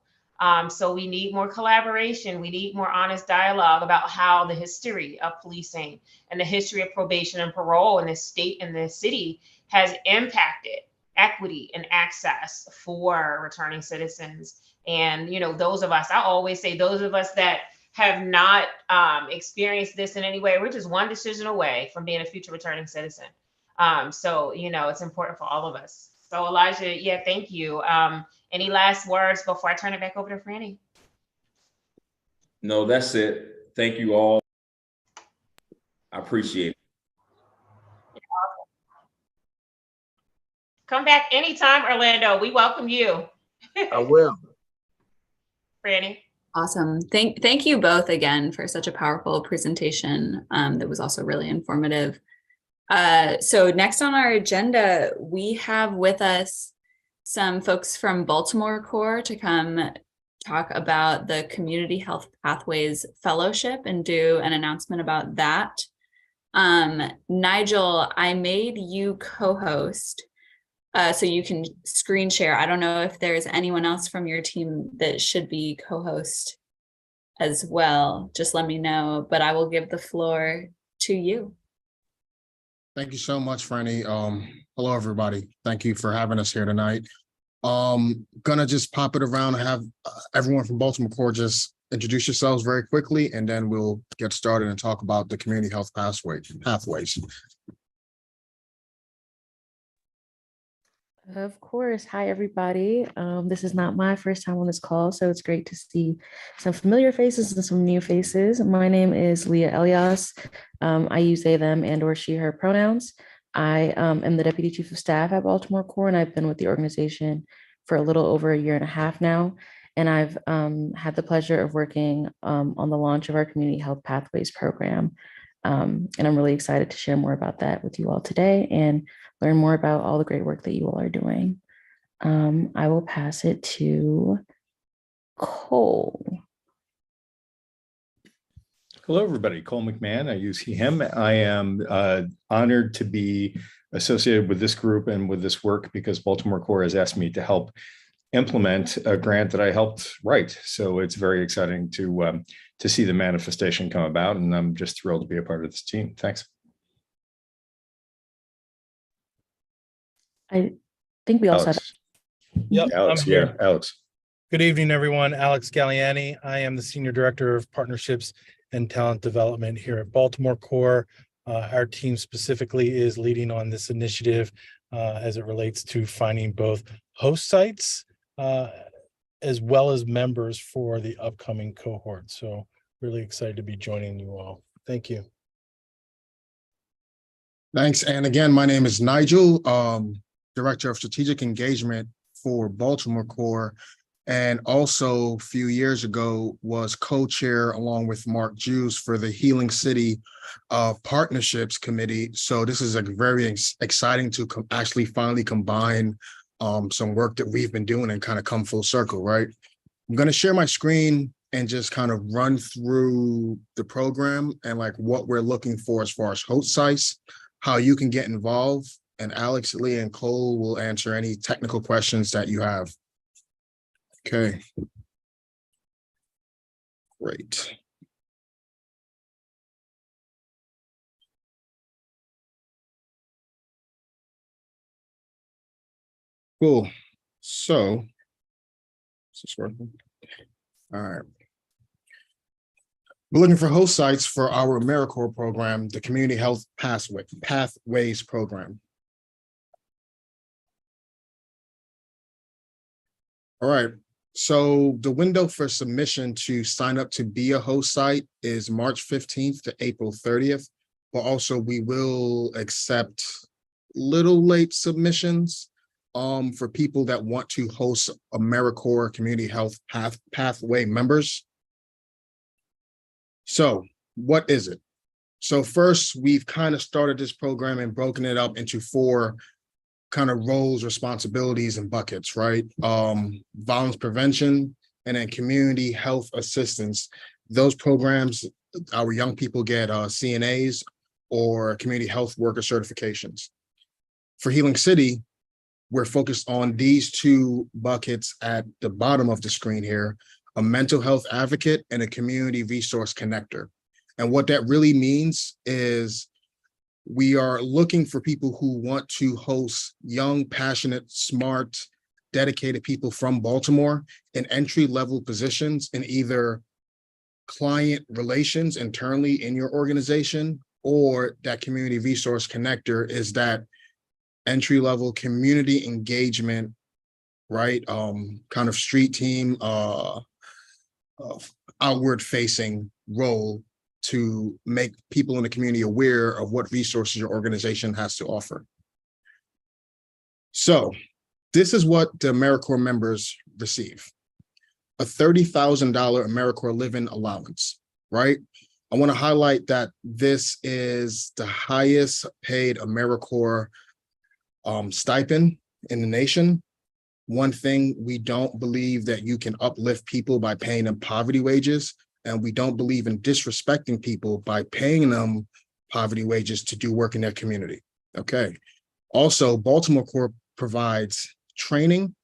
So we need more collaboration. We need more honest dialogue about how the history of policing and the history of probation and parole in this state and this city has impacted equity and access for returning citizens. And, those of us, I always say, those of us that have not experienced this in any way, we're just one decision away from being a future returning citizen. So, it's important for all of us. So Elijah, yeah, thank you. Any last words before I turn it back over to Franny? No, that's it. Thank you all. I appreciate it. Come back anytime, Orlando. We welcome you. I will. Franny. Awesome. Thank you both again for such a powerful presentation that was also really informative. So next on our agenda, we have with us some folks from Baltimore Core to come talk about the Community Health Pathways Fellowship and do an announcement about that. Nigel, I made you co-host so you can screen share. I don't know if there's anyone else from your team that should be co-host as well. Just let me know, but I will give the floor to you. Thank you so much, Franny. Hello, everybody. Thank you for having us here tonight. Gonna just pop it around and have everyone from Baltimore Core just introduce yourselves very quickly, and then we'll get started and talk about the community health pathways. Of course. Hi, everybody. This is not my first time on this call, so it's great to see some familiar faces and some new faces. My name is Leah Elias. I use they, them, and or she, her pronouns. I am the Deputy Chief of Staff at Baltimore Core, and I've been with the organization for a little over 1.5 years now. And I've had the pleasure of working on the launch of our Community Health Pathways program. And I'm really excited to share more about that with you all today and learn more about all the great work that you all are doing. I will pass it to Cole. Hello, everybody. Cole McMahon. I use he, him. I am honored to be associated with this group and with this work because Baltimore Core has asked me to help implement a grant that I helped write. So it's very exciting to see the manifestation come about, and I'm just thrilled to be a part of this team. Thanks. I think we also Alex. have. Yep, Alex. Yeah, Alex. Good evening, everyone. Alex Galliani. I am the Senior Director of Partnerships and Talent Development here at Baltimore Core. Our team specifically is leading on this initiative as it relates to finding both host sites as well as members for the upcoming cohort. So really excited to be joining you all. Thank you. Thanks. And again, my name is Nigel, Director of Strategic Engagement for Baltimore Core. And also a few years ago was co-chair along with Mark Jews for the Healing City Partnerships Committee. So this is very exciting to actually finally combine some work that we've been doing and kind of come full circle, right? I'm going to share my screen and just kind of run through the program and like what we're looking for as far as host sites, how you can get involved, and Alex, Leah, and Cole will answer any technical questions that you have. Okay. Great. Cool. So, is this working? All right. We're looking for host sites for our AmeriCorps program, the Community Health Pathways program. All right. So the window for submission to sign up to be a host site is March 15th to April 30th. But also we will accept little late submissions for people that want to host AmeriCorps Community Health Pathway members. So what is it? So first, we've kind of started this program and broken it up into 4 kind of roles, responsibilities, and buckets, right? Violence prevention, and then community health assistance. Those programs, our young people get CNAs or community health worker certifications. For Healing City, we're focused on these 2 buckets at the bottom of the screen here, a mental health advocate and a community resource connector. And what that really means is we are looking for people who want to host young, passionate, smart, dedicated people from Baltimore in entry-level positions in either client relations internally in your organization, or that community resource connector is that entry-level community engagement, right? Kind of street team, outward-facing role to make people in the community aware of what resources your organization has to offer. So this is what the AmeriCorps members receive. A $30,000 AmeriCorps living allowance, right? I want to highlight that this is the highest paid AmeriCorps stipend in the nation. One thing, we don't believe that you can uplift people by paying them poverty wages, and we don't believe in disrespecting people by paying them poverty wages to do work in their community. Okay. Also, Baltimore Core provides training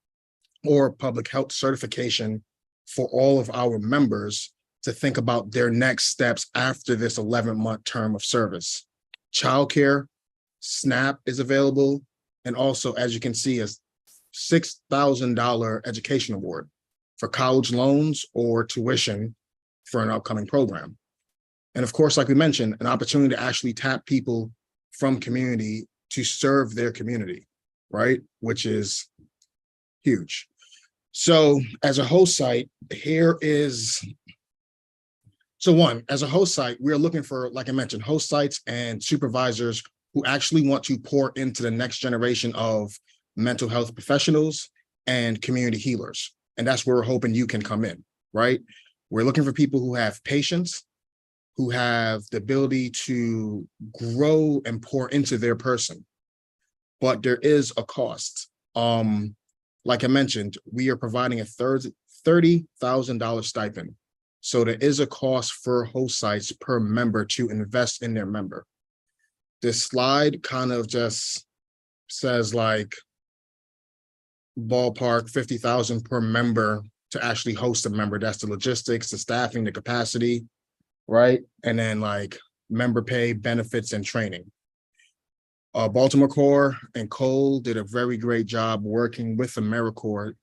or public health certification for all of our members to think about their next steps after this 11-month term of service. Childcare, SNAP is available, and also, as you can see, a $6,000 education award for college loans or tuition for an upcoming program. And of course, like we mentioned, an opportunity to actually tap people from community to serve their community, right? Which is huge. So as a host site, here is, so one, as a host site, we're looking for, like I mentioned, host sites and supervisors who actually want to pour into the next generation of mental health professionals and community healers. And that's where we're hoping you can come in, right? We're looking for people who have patience, who have the ability to grow and pour into their person. But there is a cost. Like I mentioned, we are providing a $30,000 stipend. So there is a cost for host sites per member to invest in their member. This slide kind of just says like ballpark 50,000 per member to actually host a member. That's the logistics, the staffing, the capacity, right? And then like member pay, benefits, and training. Baltimore Core and Cole did a very great job working with AmeriCorps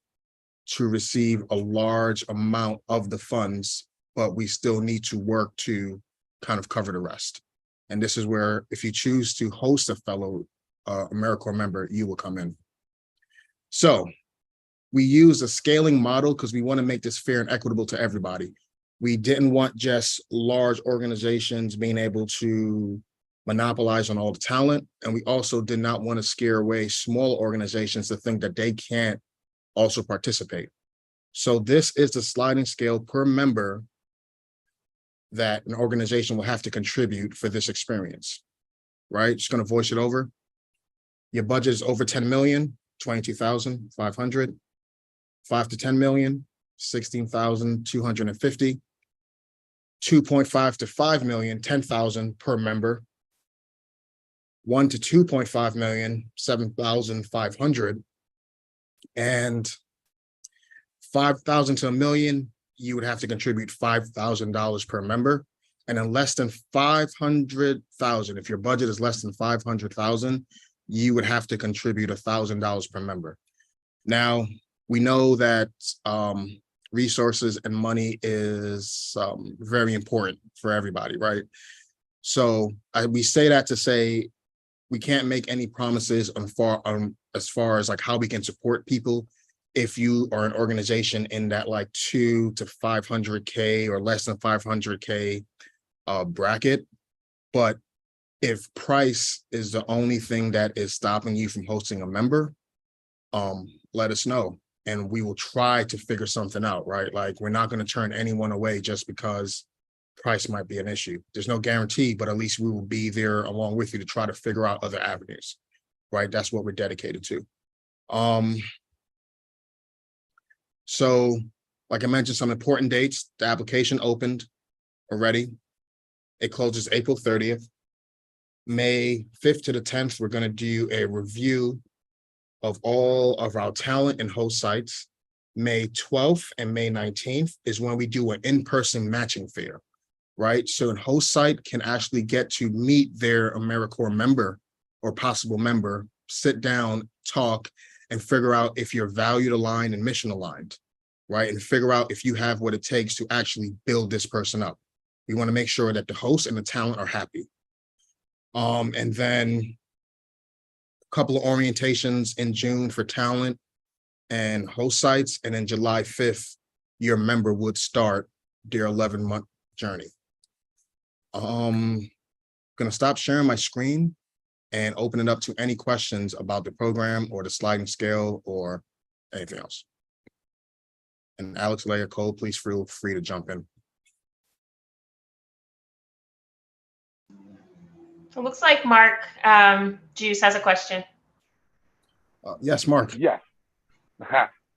to receive a large amount of the funds, but we still need to work to kind of cover the rest. And this is where, if you choose to host a fellow AmeriCorps member, you will come in. So we use a scaling model because we want to make this fair and equitable to everybody. We didn't want just large organizations being able to monopolize on all the talent. And we also did not want to scare away small organizations to think that they can't also participate. So this is the sliding scale per member that an organization will have to contribute for this experience, right? Just going to voice it over. Your budget is over 10 million, 22,500, 5 to 10 million, 16,250, 2.5 to 5 million, 10,000 per member, 1 to 2.5 million, 7,500, and 5,000 to a million, you would have to contribute $5,000 per member. And then less than 500,000, if your budget is less than 500,000, you would have to contribute $1,000 per member. Now, we know that resources and money is very important for everybody, right? So we say that to say we can't make any promises as far as like how we can support people if you are an organization in that like 2 to 500K or less than 500K bracket. But if price is the only thing that is stopping you from hosting a member, let us know and we will try to figure something out, right? Like we're not going to turn anyone away just because price might be an issue. There's no guarantee, but at least we will be there along with you to try to figure out other avenues, right? That's what we're dedicated to. So like I mentioned, some important dates. The application opened already. It closes April 30th. May 5th to the 10th, we're going to do a review of all of our talent and host sites. May 12th and May 19th is when we do an in-person matching fair, right? So a host site can actually get to meet their AmeriCorps member or possible member, sit down, talk, and figure out if you're valued aligned and mission aligned, right? And figure out if you have what it takes to actually build this person up. We want to make sure that the host and the talent are happy. And then a couple of orientations in June for talent and host sites. And then July 5th, your member would start their 11-month journey. Gonna stop sharing my screen and open it up to any questions about the program or the sliding scale or anything else. And Alex, Leah, Cole, please feel free to jump in. It looks like Mark Juice has a question. Yes, Mark. Yes.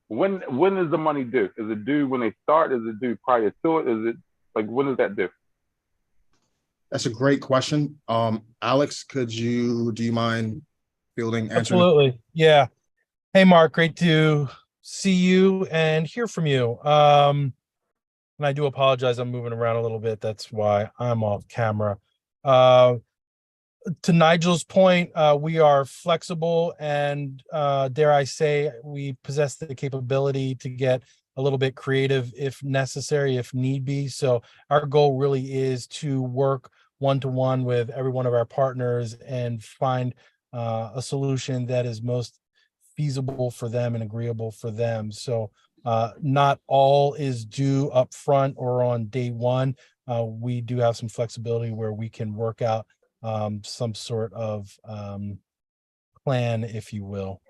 When is the money due? Is it due when they start? Is it due prior to it? Is it like, when is that due? That's a great question. Alex, do you mind fielding answering? Absolutely. Yeah. Hey, Mark, great to see you and hear from you. And I do apologize. I'm moving around a little bit. That's why I'm off camera. To Nigel's point, we are flexible and dare I say, we possess the capability to get a little bit creative if necessary, if need be. So our goal really is to work one-to-one with every one of our partners and find a solution that is most feasible for them and agreeable for them. So not all is due up front or on day one. We do have some flexibility where we can work out some sort of plan, if you will.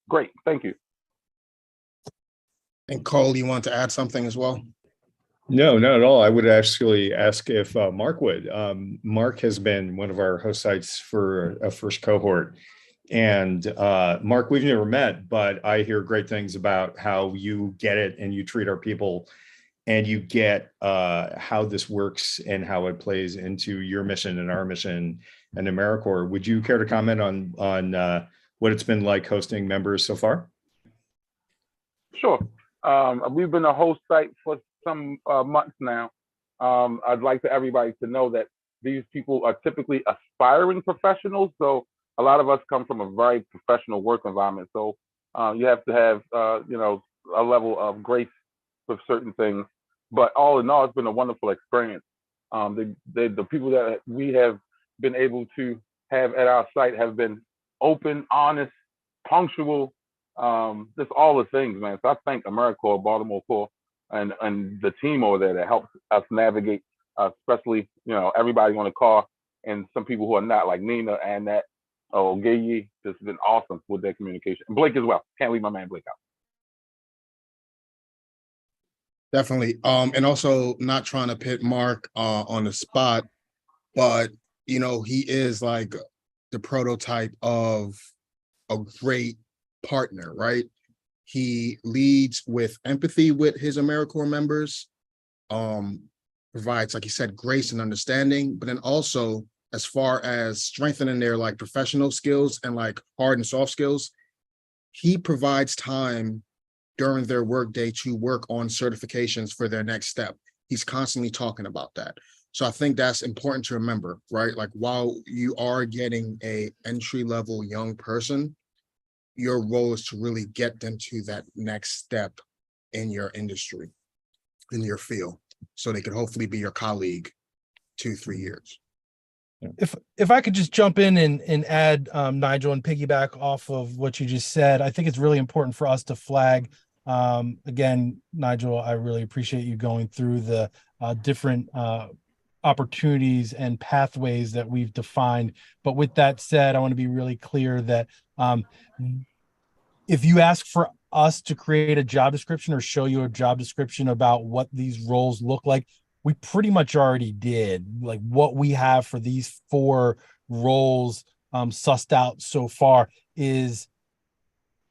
Great, thank you. And Cole, you want to add something as well? No, not at all. I would actually ask if Mark would. Mark has been one of our host sites for a first cohort. And Mark, we've never met, but I hear great things about how you get it and you treat our people and you get how this works and how it plays into your mission and our mission and AmeriCorps. Would you care to comment on what it's been like hosting members so far? Sure. We've been a host site for some months now. I'd like for everybody to know that these people are typically aspiring professionals. So a lot of us come from a very professional work environment. So you have to have, a level of grace with certain things. But all in all, it's been a wonderful experience. The people that we have been able to have at our site have been open, honest, punctual, just all the things, man. So I thank AmeriCorps, Baltimore Corps, and the team over there that helps us navigate, especially, you know, everybody on the call and some people who are not, like Nina and that Gaye, just been awesome with their communication. And Blake as well. Can't leave my man Blake out. Definitely. And also not trying to pit Mark on the spot, but you know, he is like the prototype of a great partner, right? He leads with empathy with his AmeriCorps members, provides, like you said, grace and understanding, but then also as far as strengthening their like professional skills and like hard and soft skills, he provides time during their workday to work on certifications for their next step. He's constantly talking about that. So I think that's important to remember, right? Like while you are getting a entry-level young person, your role is to really get them to that next step in your industry, in your field, so they could hopefully be your colleague 2-3 years. If I could just jump in and add, Nigel, and piggyback off of what you just said, I think it's really important for us to flag. Again, Nigel, I really appreciate you going through the different opportunities and pathways that we've defined. But with that said, I want to be really clear that if you ask for us to create a job description or show you a job description about what these roles look like, we pretty much already did. Like what we have for these 4 roles sussed out so far is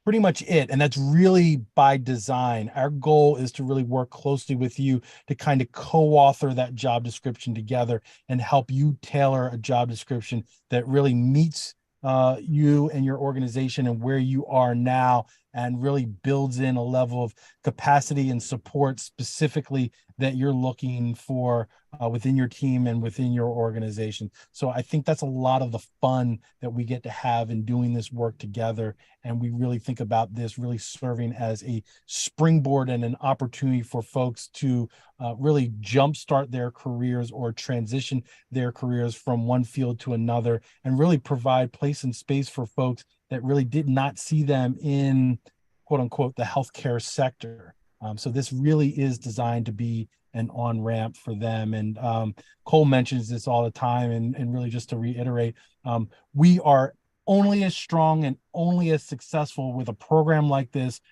pretty much it. And that's really by design. Our goal is to really work closely with you to kind of co-author that job description together and help you tailor a job description that really meets you and your organization and where you are now, and really builds in a level of capacity and support specifically that you're looking for within your team and within your organization. So I think that's a lot of the fun that we get to have in doing this work together. And we really think about this really serving as a springboard and an opportunity for folks to really jumpstart their careers or transition their careers from one field to another, and really provide place and space for folks that really did not see them in, quote unquote, the healthcare sector. So this really is designed to be an on-ramp for them. And Cole mentions this all the time. And really just to reiterate, we are only as strong and only as successful with a program like this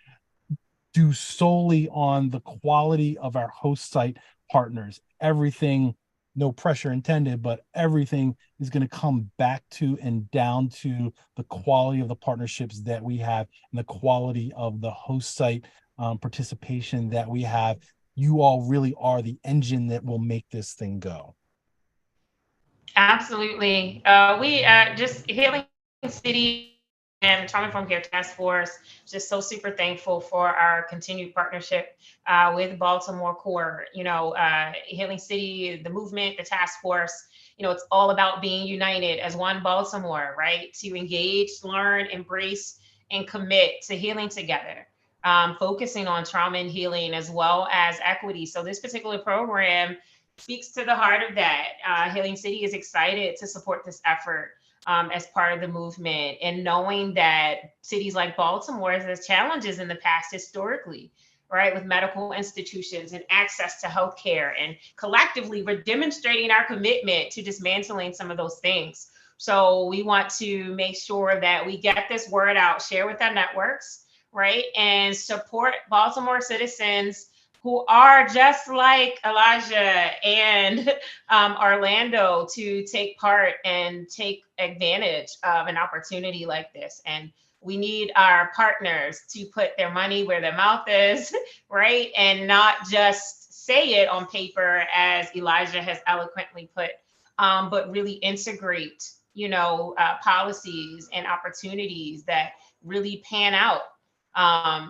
due solely on the quality of our host site partners. Everything, no pressure intended, but everything is going to come back to and down to the quality of the partnerships that we have and the quality of the host site participation that we have. You all really are the engine that will make this thing go. Absolutely. We just Healing City and Trauma Informed Care Task Force, just so super thankful for our continued partnership with Baltimore Corps. You know, Healing City, the movement, the task force, you know, it's all about being united as one Baltimore, right? To engage, learn, embrace, and commit to healing together, focusing on trauma and healing as well as equity. So this particular program speaks to the heart of that. Healing City is excited to support this effort as part of the movement, and knowing that cities like Baltimore has challenges in the past historically, right, with medical institutions and access to healthcare, and collectively we're demonstrating our commitment to dismantling some of those things. So we want to make sure that we get this word out, share with our networks, right, and support Baltimore citizens who are just like Elijah and Orlando to take part and take advantage of an opportunity like this. And we need our partners to put their money where their mouth is, right? And not just say it on paper, as Elijah has eloquently put, but really integrate, you know, policies and opportunities that really pan out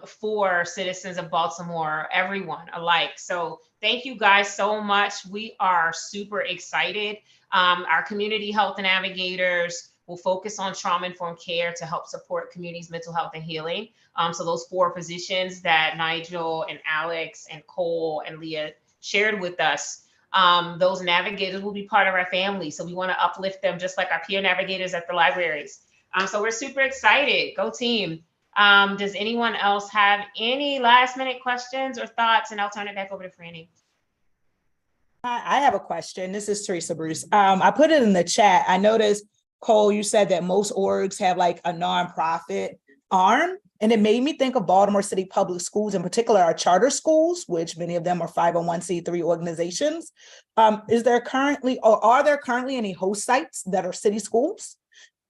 for citizens of Baltimore, everyone alike. So thank you guys so much. We are super excited. Our community health navigators will focus on trauma-informed care to help support communities' mental health and healing. So those 4 positions that Nigel and Alex and Cole and Leah shared with us, those navigators will be part of our family. So we want to uplift them just like our peer navigators at the libraries. So we're super excited. Go team. Does anyone else have any last minute questions or thoughts? And I'll turn it back over to Franny. I have a question. This is Teresa Bruce. I put it in the chat. I noticed, Cole, you said that most orgs have like a nonprofit arm, and it made me think of Baltimore City Public Schools, in particular our charter schools, which many of them are 501c3 organizations. Is there currently, or are there currently any host sites that are city schools?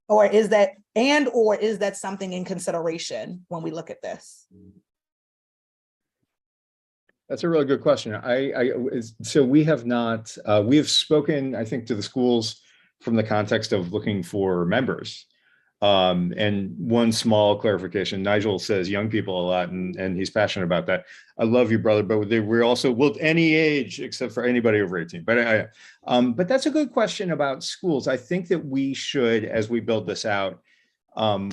Or is that something in consideration when we look at this? That's a really good question. So we have not, we have spoken, I think, to the schools from the context of looking for members. And one small clarification, Nigel says young people a lot, and he's passionate about that. I love you, brother, but we're also, well, any age except for anybody over 18. But that's a good question about schools. I think that we should, as we build this out,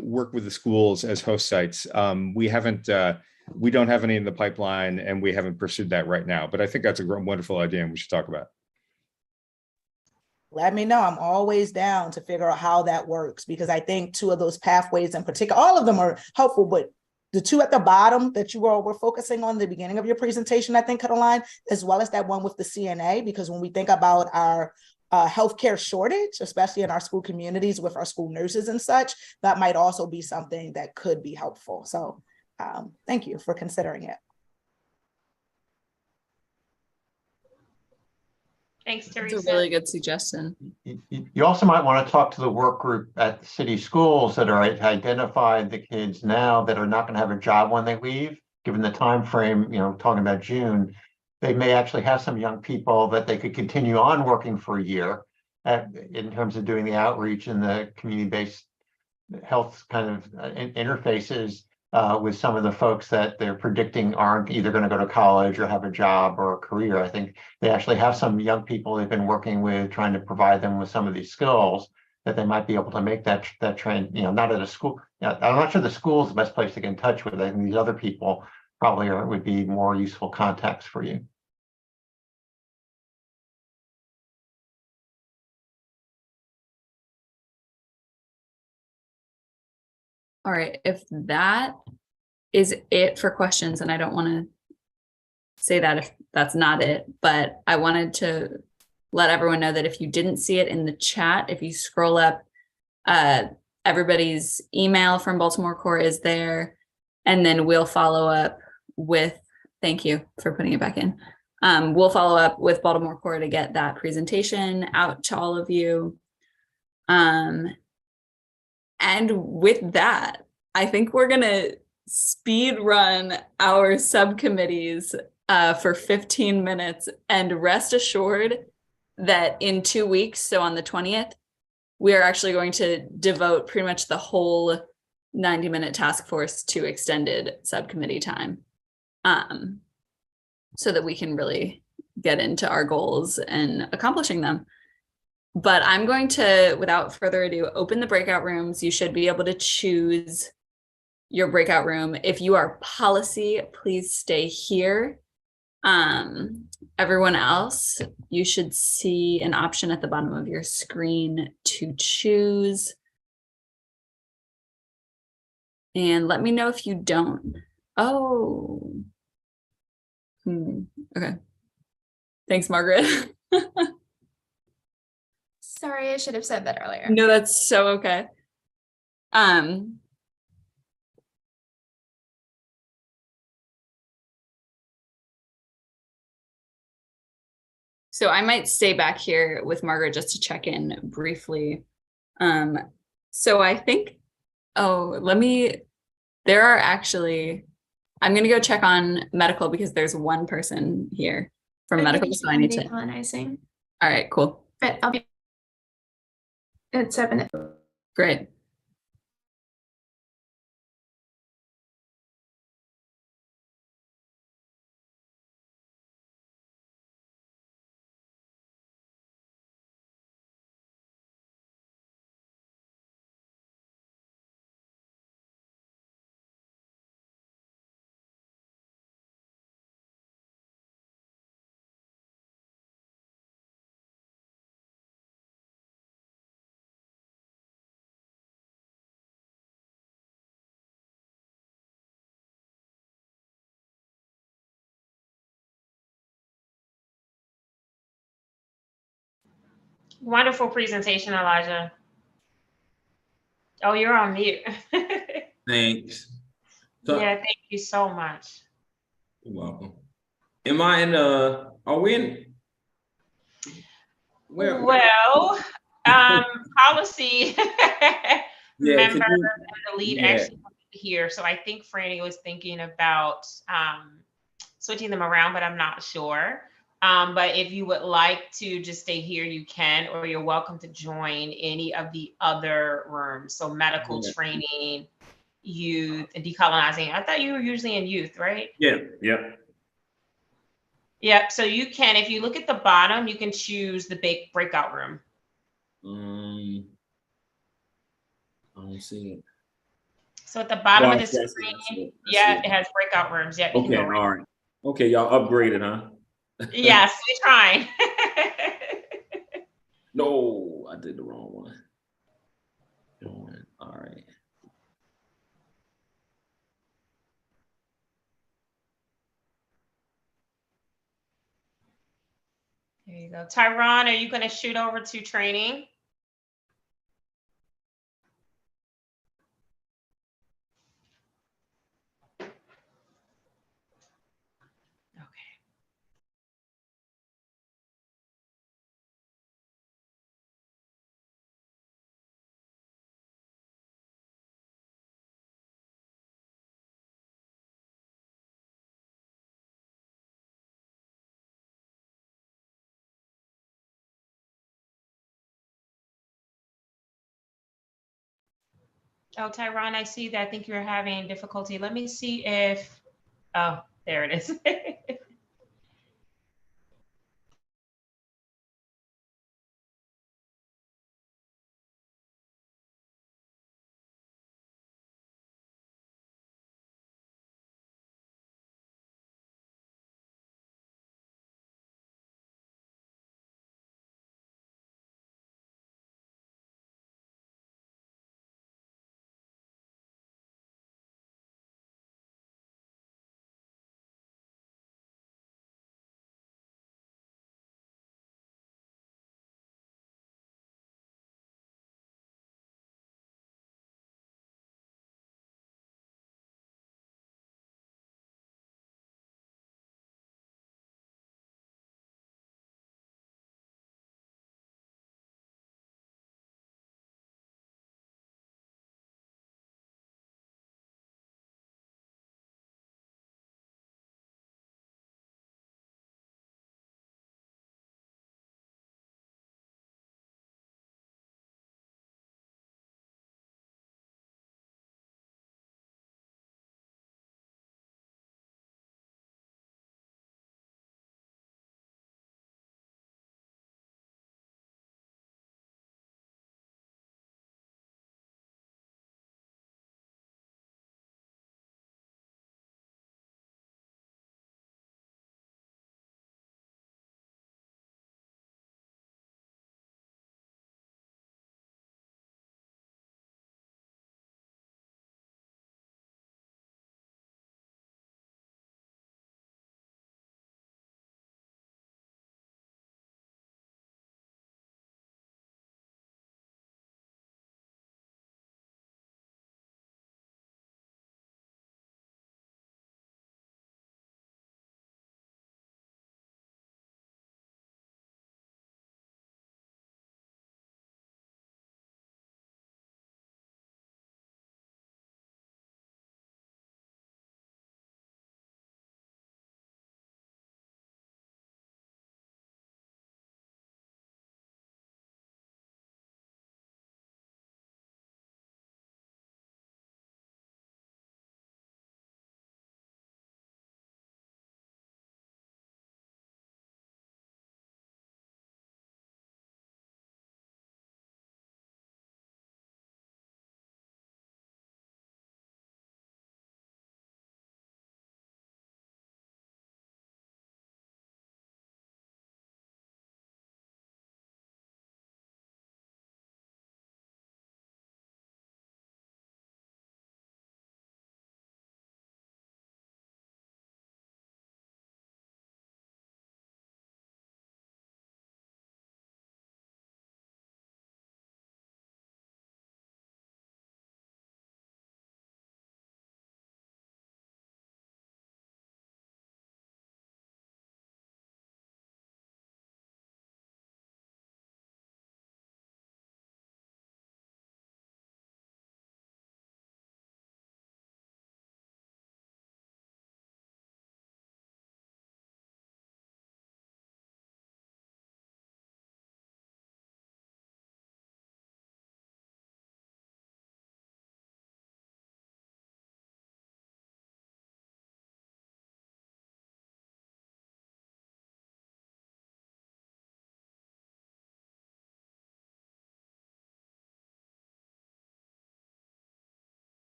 work with the schools as host sites. We don't have any in the pipeline, and we haven't pursued that right now, but I think that's a wonderful idea and we should talk about it. Let me know. I'm always down to figure out how that works, because I think two of those pathways in particular, all of them are helpful, but the two at the bottom that you all were focusing on the beginning of your presentation, I think, Caroline, as well as that one with the CNA, because when we think about our healthcare shortage, especially in our school communities with our school nurses and such, that might also be something that could be helpful. So thank you for considering it. Thanks, Teresa. It's a really good suggestion. You also might want to talk to the work group at the city schools that are identified the kids now that are not going to have a job when they leave, given the time frame, talking about June. They may actually have some young people that they could continue on working for a year in terms of doing the outreach and the community-based health kind of interfaces with some of the folks that they're predicting aren't either going to go to college or have a job or a career. I think they actually have some young people they've been working with, trying to provide them with some of these skills that they might be able to make that trend, not at a school. I'm not sure the school is the best place to get in touch with. I think these other people probably would be more useful contacts for you. All right, if that is it for questions, and I don't want to say that if that's not it, but I wanted to let everyone know that if you didn't see it in the chat, if you scroll up, everybody's email from Baltimore Core is there, and then we'll follow up with, thank you for putting it back in. We'll follow up with Baltimore Core to get that presentation out to all of you. And with that, I think we're going to speed run our subcommittees for 15 minutes, and rest assured that in 2 weeks, so on the 20th, we are actually going to devote pretty much the whole 90-minute task force to extended subcommittee time, so that we can really get into our goals and accomplishing them. But I'm going to, without further ado, open the breakout rooms. You should be able to choose your breakout room. If you are policy, please stay here. Everyone else, you should see an option at the bottom of your screen to choose. And let me know if you don't. Oh. Okay. Thanks, Margaret. Sorry, I should have said that earlier. No, that's so okay. So I might stay back here with Margaret just to check in briefly. So I think, there are actually, I'm gonna go check on medical because there's one person here from medical, so I need to. All right, cool. But I'll be at 7. Great. Wonderful presentation, Elijah. Oh, you're on mute. Thanks. So, Yeah, thank you so much. you're welcome. Am I in, are we in? Where? Well, policy Yeah, member could you- and the lead yeah. actually here. So I think Franny was thinking about switching them around, but I'm not sure. But if you would like to just stay here, you can, or you're welcome to join any of the other rooms. So medical Yeah. training, youth, and decolonizing. I thought you were usually in youth, right? Yeah, yeah. Yep. So you can, if you look at the bottom, you can choose the big breakout room. I don't see it. So at the bottom Oh, of the I see it, I screen, see it. yeah, it has breakout rooms. Yeah, you can Okay, go right. all right. Okay, y'all upgraded, huh? Yes, we're trying. No, I did the wrong one. All right. There you go. Tyron, are you going to shoot over to training? Oh, Tyron, I see that. I think you're having difficulty. Let me see if, oh, there it is.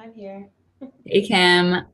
I'm here. Hey, Kim.